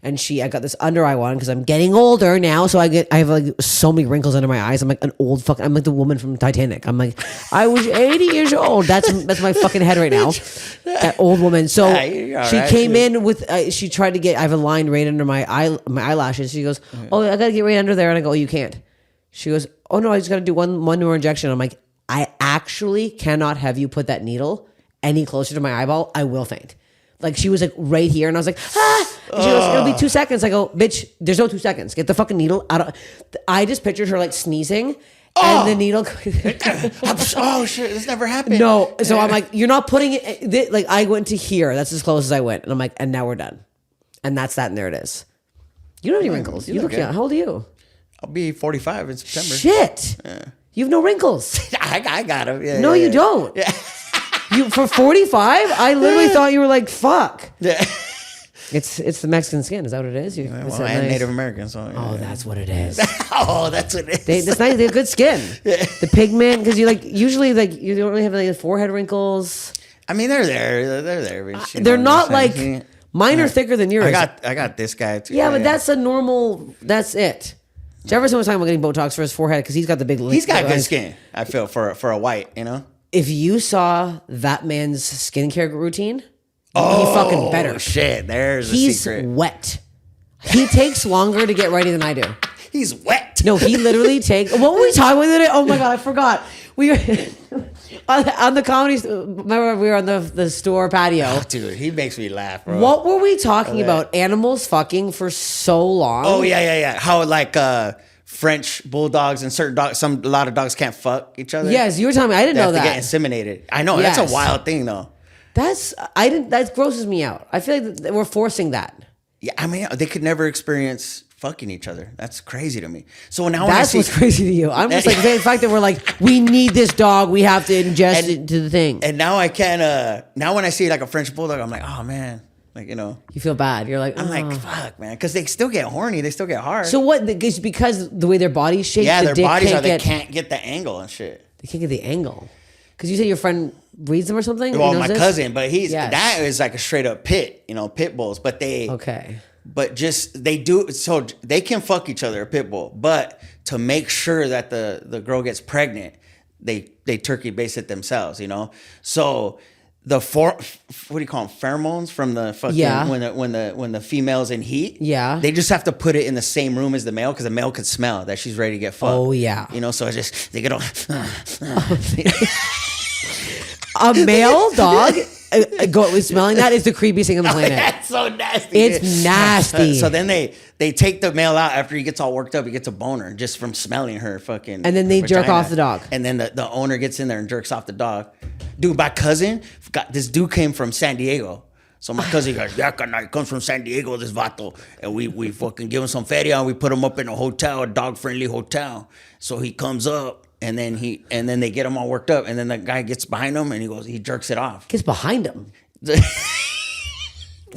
And I got this under eye one because I'm getting older now, so I have like so many wrinkles under my eyes. I'm like an old I'm like the woman from Titanic. I'm like, I was 80 years old. That's my fucking head right now. That old woman. So Yeah, you're all she right. came in with she tried to get. I have a line right under my eyelashes. She goes, "Oh, I gotta get right under there," and I go, "Oh, you can't." She goes, "Oh no, I just gotta do one more injection." I'm like, I actually cannot have you put that needle any closer to my eyeball. I will faint. Like she was like right here, and I was like, ah. And she goes, "It'll be 2 seconds." I go, "Bitch, there's no 2 seconds. Get the fucking needle out of." I just pictured her like sneezing, and the needle. Oh shit! This never happened. No, so I'm like, you're not putting it. Like I went to here. That's as close as I went, and I'm like, and now we're done, and that's that, and there it is. You don't have any wrinkles. You look young. How old are you? I'll be 45 in September. Shit. Yeah. You have no wrinkles. I got them. Yeah, no, you don't. Yeah. You for 45? I literally thought you were like, fuck. Yeah. It's the Mexican skin. Is that what it is? I'm Native American. So, oh, that's what it is. Oh, that's what it is. That's nice. They have good skin. Yeah. The pigment, because you usually you don't really have like forehead wrinkles. I mean, they're there. They're there. But they're not like mine are thicker than yours. I got this guy too. Yeah, but that's a normal. That's it. Jefferson was talking about getting Botox for his forehead because he's got the big. He's got good skin. I feel for a white, you know. If you saw that man's skincare routine, he fucking better. Shit, there's a secret. He's wet. He takes longer to get ready than I do. He's wet. No, he literally takes. What were we talking about today? Oh my god, I forgot. We were on the comedy. Remember, we were on the store patio. Oh, dude, he makes me laugh, bro. What were we talking about? Animals fucking for so long. Oh yeah. How like French bulldogs and certain dogs, a lot of dogs can't fuck each other. Yes, you were telling me. I didn't know that. They get inseminated. I know that's a wild thing though. That grosses me out. I feel like we're forcing that. Yeah, I mean, they could never experience fucking each other. That's crazy to me. So now that's what's crazy to you. I'm just like the fact that we're like, we need this dog. We have to ingest it to the thing. And now I can't. Now when I see like a French bulldog, I'm like, oh man, like you know, you feel bad. You're like, I'm like, fuck, man, because they still get horny. They still get hard. So what? It's because the way their bodies shaped. Yeah, their bodies are. They can't get the angle and shit. They can't get the angle. Because you say your friend reads them or something? Well, my cousin, but that is like a straight up pit bulls. But but just they do so they can fuck each other, a pit bull. But to make sure that the girl gets pregnant, they turkey base it themselves, you know. So the what do you call them? Pheromones from the fucking when the female's in heat. Yeah, they just have to put it in the same room as the male because the male could smell that she's ready to get fucked. Oh yeah, you know. So it's just they get all. A male dog smelling that is the creepiest thing on the planet. That's so nasty. It's nasty. So then they take the male out after he gets all worked up. He gets a boner just from smelling her fucking. And then they jerk off the dog. And then the owner gets in there and jerks off the dog. Dude, my cousin, this dude came from San Diego. So my cousin goes, yeah, he comes from San Diego, this vato. And we fucking give him some feria and we put him up in a hotel, a dog-friendly hotel. So he comes up. And then they get him all worked up, and then the guy gets behind him, and he jerks it off. Gets behind him.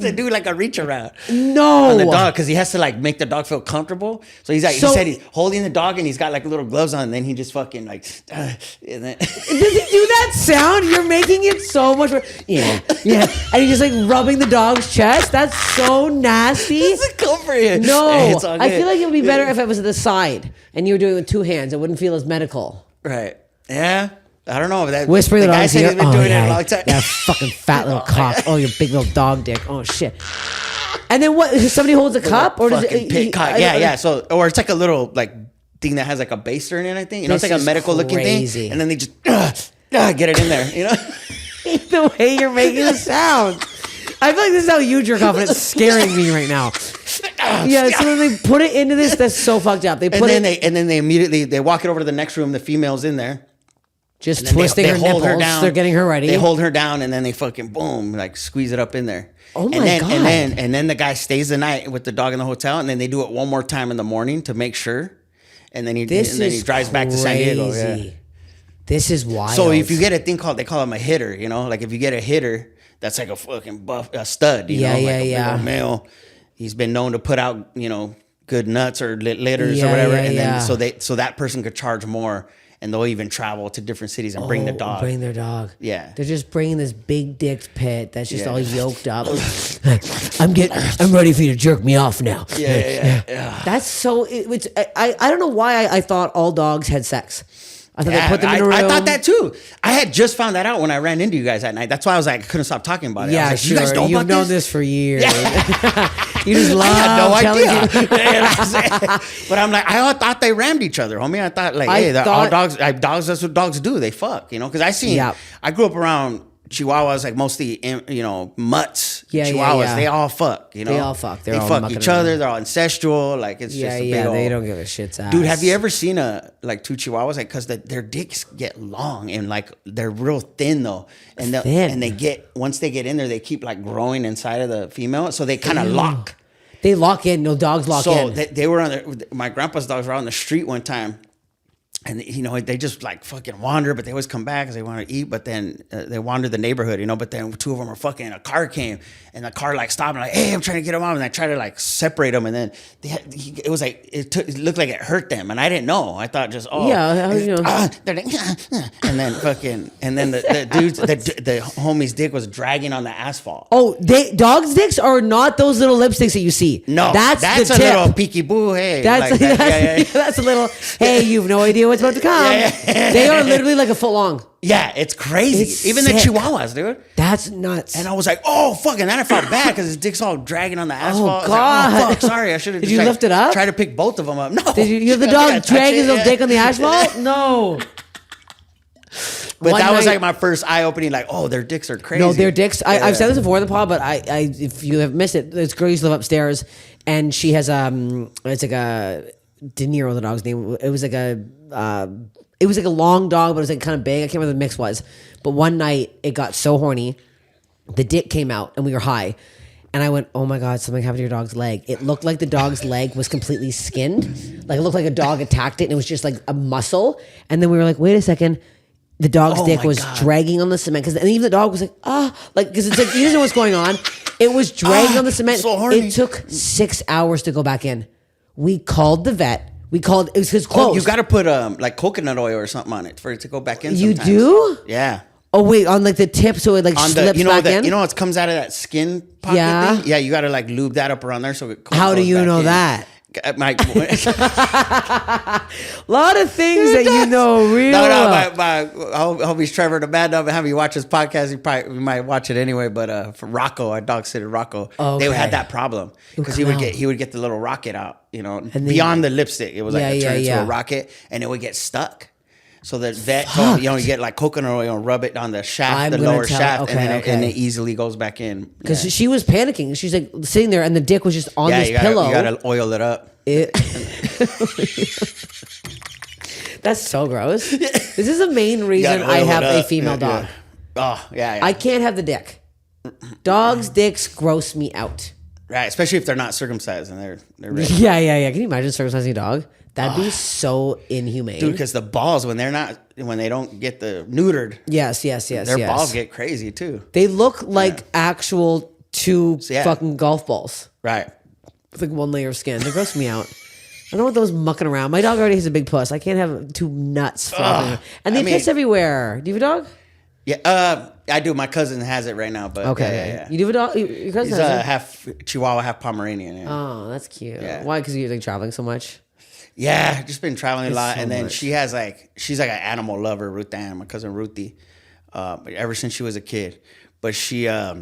To do like a reach around. No, on the dog because he has to like make the dog feel comfortable. So he's like, he said he's holding the dog and he's got like little gloves on, and then he just fucking like. And then does he do that sound? You're making it so much more. Yeah, and he's just like rubbing the dog's chest. That's so nasty. It's a comfort. No, hey, it's all good. I feel like it would be better if it was at the side and you were doing it with two hands. It wouldn't feel as medical. Right. Yeah. I don't know. Whispering the guy said he's been doing it a long time. That fucking fat little cock. Oh, your big little dog dick. Oh shit. And then what? Somebody holds a cup, or does it? Yeah. So, or it's like a little like thing that has like a baster in it. I think you know, it's like a medical looking thing, and then they just get it in there. You know, the way you're making the sound. I feel like this is how you jerk off, and it's scaring me right now. Yeah, so then they put it into this. That's so fucked up. They put and then they immediately walk it over to the next room. The female's in there. Just twisting her nipples. Her down. They're getting her ready. They hold her down and then they fucking boom, like squeeze it up in there. Oh my god! And then the guy stays the night with the dog in the hotel, and then they do it one more time in the morning to make sure, and then he drives back to San Diego. Yeah. This is wild. So if you get a thing they call him a hitter, you know, like if you get a hitter, that's like a fucking a stud, you know, like a big male. He's been known to put out, you know, good nuts or litters or whatever, and then so that person could charge more. And they'll even travel to different cities and bring the dog. Bring their dog. Yeah. They're just bringing this big dick pit that's just all yoked up. I'm ready for you to jerk me off now. Yeah. That's so. I don't know why I thought all dogs had sex. I thought they put them in a room. I thought that too. I had just found that out when I ran into you guys that night. That's why I was like, I couldn't stop talking about it. Yeah, like, sure. You guys know You've known this for years. You just love I had no idea. But I'm like, I thought they rammed each other, homie. I thought like, all dogs, dogs, that's what dogs do. They fuck, you know? Because I grew up around Chihuahuas, like mostly, mutts. Yeah, yeah, Chihuahuas, yeah. they all fuck. They all fuck. They're They all fuck mucking each other. around. They're all incestual. Like it's just a big old. They don't give a shit's ass. Dude, have you ever seen two Chihuahuas? Like, cause their dicks get long and like they're real thin though, and they get once they get in there, they keep like growing inside of the female, so they kind of lock. They lock in. No dogs lock in. So they were my grandpa's dogs were on the street one time. And, they just like fucking wander, but they always come back because they want to eat. But then they wander the neighborhood, but then two of them were fucking, and a car came and the car like stopped and like, hey, I'm trying to get them out. And I tried to like separate them. And then it was like, it looked like it hurt them. And I didn't know. I thought just, yeah, they're like, and then the dudes, the homie's dick was dragging on the asphalt. Oh, dogs' dicks are not those little lipsticks that you see. No, that's a the tip. little peeky boo. Hey, That's like that. that's a little. Hey, you've no idea what's about to come. Yeah. They are literally like a foot long. Yeah, it's crazy. It's Even sick. the Chihuahuas, dude. That's nuts. And I was like, oh, fuck. And then I felt bad because his dick's all dragging on the asphalt. I was God. like, oh, fuck. Sorry. I should have Did you lift it up? Try to pick both of them up. No. Did you have the I dog touch drag his it, little yeah. dick on the asphalt? No. But One that was night- like my first eye-opening, like, oh, their dicks are crazy. No, their dicks. Yeah. I've said this before in the pod, but if you have missed it, this girl used to live upstairs, and she has it's like a De Niro, the dog's name. It was like a long dog, but it was like kind of big. I can't remember what the mix was. But one night it got so horny, the dick came out, and we were high. And I went, oh my God, something happened to your dog's leg. It looked like the dog's leg was completely skinned. Like it looked like a dog attacked it and it was just like a muscle. And then we were like, wait a second. The dog's dick my was God. dragging on the cement. And even the dog was like, because it's like, you don't know what's going on. It was dragging on the cement. so horny. It took 6 hours to go back in. We called the vet. It was his clothes. Oh, you got to put like coconut oil or something on it for it to go back in You sometimes. do? Yeah. Oh, wait, on like the tip so it like On slips the, back in? it comes out of that skin pocket Yeah. thing? Yeah, you got to like lube that up around there so it How do goes you back know in. that? My, A lot of things that you know real well. my homie's Trevor, the bad dog, have you watch his podcast? You might watch it anyway. But for Rocco, our dog sitter Rocco, Okay. they had that problem because he would get the little rocket out, then- beyond the lipstick. It was like it turned into yeah. a rocket, and it would get stuck. So the vet told me, you get like coconut oil and rub it on the shaft, I'm the gonna lower tell- shaft, okay, and then okay. and it easily goes back in. Because Yeah. she was panicking. She's like sitting there and the dick was just on this pillow. You gotta oil it up. That's so gross. This is the main reason gotta I oil have it a up. female Yeah, dog. yeah. Oh yeah. I can't have the dick. Dogs' dicks gross me out. Right, especially if they're not circumcised and they're ready. Yeah. Can you imagine circumcising a dog? That'd be so inhumane. Dude, because the balls when they don't get the neutered, Yes. their balls get crazy too. They look like actual two Yeah. fucking golf balls Right. with like one layer of skin. They gross me out. I don't want those mucking around. My dog already has a big puss. I can't have two nuts flopping. And they piss everywhere. Do you have a dog? Yeah, I do. My cousin has it right now, but Okay. yeah. You do have a dog? Your cousin He's has it? half Chihuahua, half Pomeranian. Yeah. Oh, that's cute. Yeah. Why? Because you're like traveling so much? Yeah, just been traveling a lot, so and then much. she's like an animal lover, Ruth Ann, my cousin Ruthie, but ever since she was a kid. But she was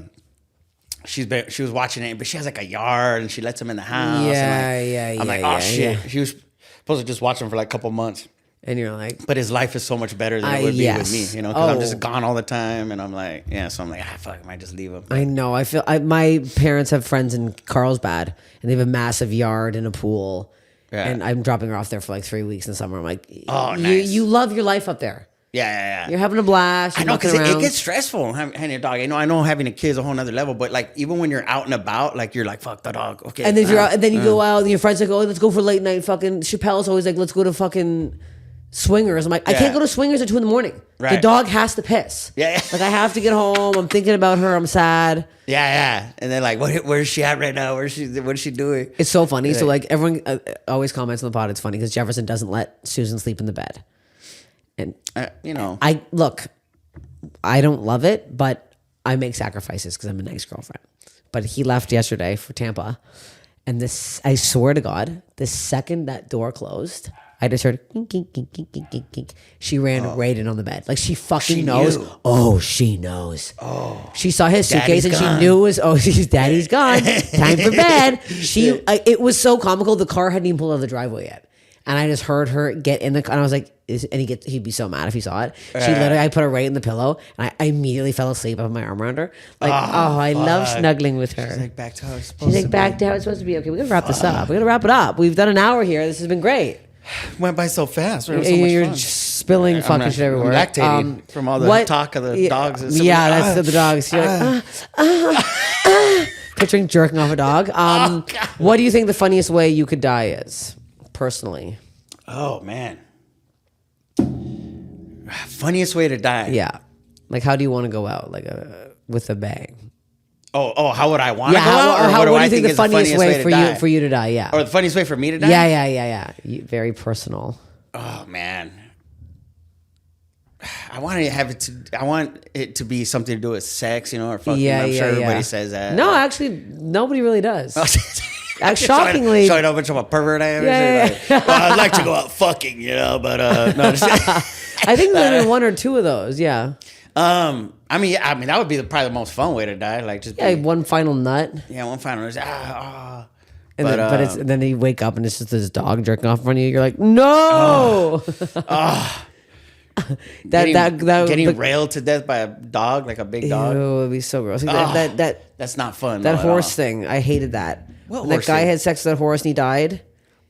watching it, but she has like a yard, and she lets them in the house. Yeah, I'm like, yeah, oh shit. yeah. She was supposed to just watch him for like a couple months, And you're like, but his life is so much better than it would be yes. with me, because I'm Oh. just gone all the time, and I'm like, yeah. So I'm like, fuck, I might just leave him. I know. My parents have friends in Carlsbad, and they have a massive yard and a pool. Yeah. And I'm dropping her off there for like 3 weeks in the summer. I'm like, Oh, nice. You love your life up there. Yeah. You're having a blast. I You're know, because mucking it around. gets stressful having a dog. I know having a kid is a whole nother level, but like even when you're out and about, like you're like, fuck the dog. Okay. And then if you're out, and then you go out, and your friends like, oh, let's go for late night. Fucking Chappelle's always like, let's go to fucking swingers. I'm like, I Yeah. can't go to swingers at 2 a.m. The Right. dog has to piss. Yeah. Like I have to get home. I'm thinking about her. I'm sad. Yeah. And then like, where's she at right now? What is she doing? It's so funny. So Like- like everyone always comments on the pod. It's funny because Jefferson doesn't let Susan sleep in the bed. And I don't love it, but I make sacrifices because I'm a nice girlfriend. But he left yesterday for Tampa, and I swear to God, the second that door closed, I just heard kink, kink, kink, kink, kink, kink, kink. She ran right in on the bed. Like she fucking She knows. knew. Oh, she knows. Oh, she saw his suitcase Daddy's and gone. she knew it was, she's daddy's gone. Time for bed. It was so comical. The car hadn't even pulled out of the driveway yet. and I just heard her get in the car, and I was like, he'd be so mad if he saw it. She literally, I put her right in the pillow, and I immediately fell asleep with my arm around her. Like, I love snuggling with her. She's like, back to how it's supposed to be. She's like, back to how it's supposed to be. Okay, we're gonna wrap this up. We're gonna wrap it up. We've done an hour here. This has been great. Went by so fast. It was so much You're fun. just spilling fucking shit everywhere. I'm lactating from all the talk of the dogs. And Yeah, that's the dogs. You're like, picturing jerking off a dog. What do you think the funniest way you could die is, personally? Oh man, funniest way to die. Yeah, like how do you want to go out, like with a bang? Oh, how would I want to go how, out? or what do you think the is funniest way for die? you to die? Yeah, Or the funniest way for me to die? yeah. Very personal. Oh man, I want it to be something to do with sex, you know, or fucking. I'm sure everybody says that. No, actually, nobody really does. Shockingly, showing how much of a pervert I am. Like, well, I'd like to go out fucking, you know, but no. I think there's been one or two of those. Yeah. I mean, that would be probably the most fun way to die. Like just one final nut. Yeah, one final. And then you wake up and it's just this dog jerking off in front of you. You're like, no. Getting railed to death by a dog, like a big dog. Ew, it'd be so gross. That's not fun. That horse thing, I hated that. When that guy had sex with that horse and he died.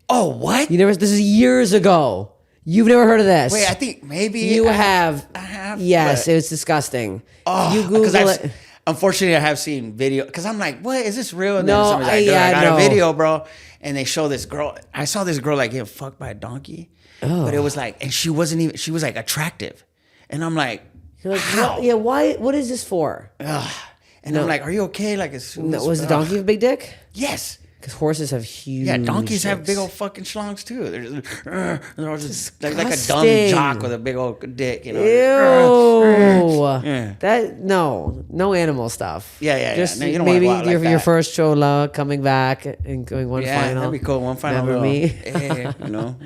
Oh, what? This is years ago. You've never heard of this? Wait, I think maybe you have. I have. Yes, it was disgusting. Oh, you Google it. Unfortunately, I have seen video because I'm like, what is this real? And no, then somebody's like, I got a video, bro. And they show this girl. I saw this girl like get fucked by a donkey, but it was like, and she wasn't even. She was like attractive, and I'm like, you're like, how? Yeah, why? What is this for? And I'm like, are you okay? Like, was the donkey a big dick? Yes. Because horses have huge. Yeah, donkeys have big old fucking schlongs too. They're all just like a dumb jock with a big old dick, you know. Ew. That no animal stuff. Yeah. Just no, you don't maybe want your first chola coming back and going one final. Yeah, that'd be cool. One final. Remember me? You know.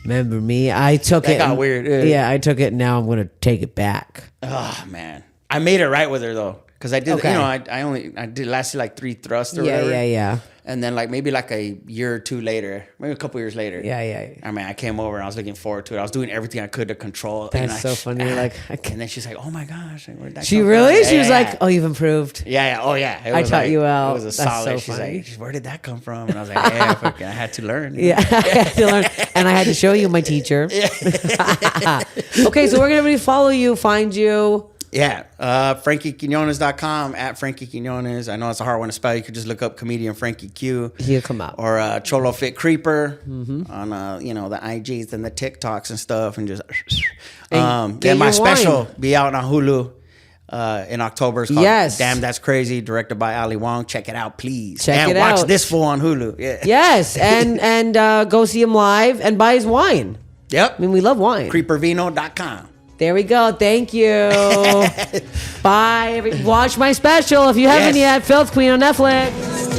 Remember me? I took it. That got weird. Yeah, I took it. Now I'm gonna take it back. Oh man, I made it right with her though. Because I did, you know, I did lasted like 3 thrusts or whatever. Yeah. And then like maybe like a year or two later, maybe a couple years later. Yeah. I mean, I came over and I was looking forward to it. I was doing everything I could to control. That's so funny. You're like, and then she's like, "Oh my gosh, where'd that she come really? from?" She was like, "Oh, you've improved." Yeah. Oh yeah. I taught you well. It was a That's solid. so funny. She's like, "Where did that come from?" And I was like, "Yeah, fucking, I had to learn." Yeah, I had to learn, and I had to show you my teacher. Okay, so we're gonna follow you, find you. Yeah, FrankieQuinones.com, at Frankie Quinones. I know it's a hard one to spell. You could just look up comedian Frankie Q. He'll come out. Or Cholo Fit Creeper on the IGs and the TikToks and stuff, and just then my special be out on Hulu in October. It's called Damn That's Crazy, directed by Ali Wong. Check it out, please. Check it out. Watch out. this fool on Hulu. Yeah. Yes, and go see him live and buy his wine. Yep. I mean, we love wine. Creepervino.com. There we go. Thank you. Bye. Watch my special if you haven't yet. Filth Queen on Netflix.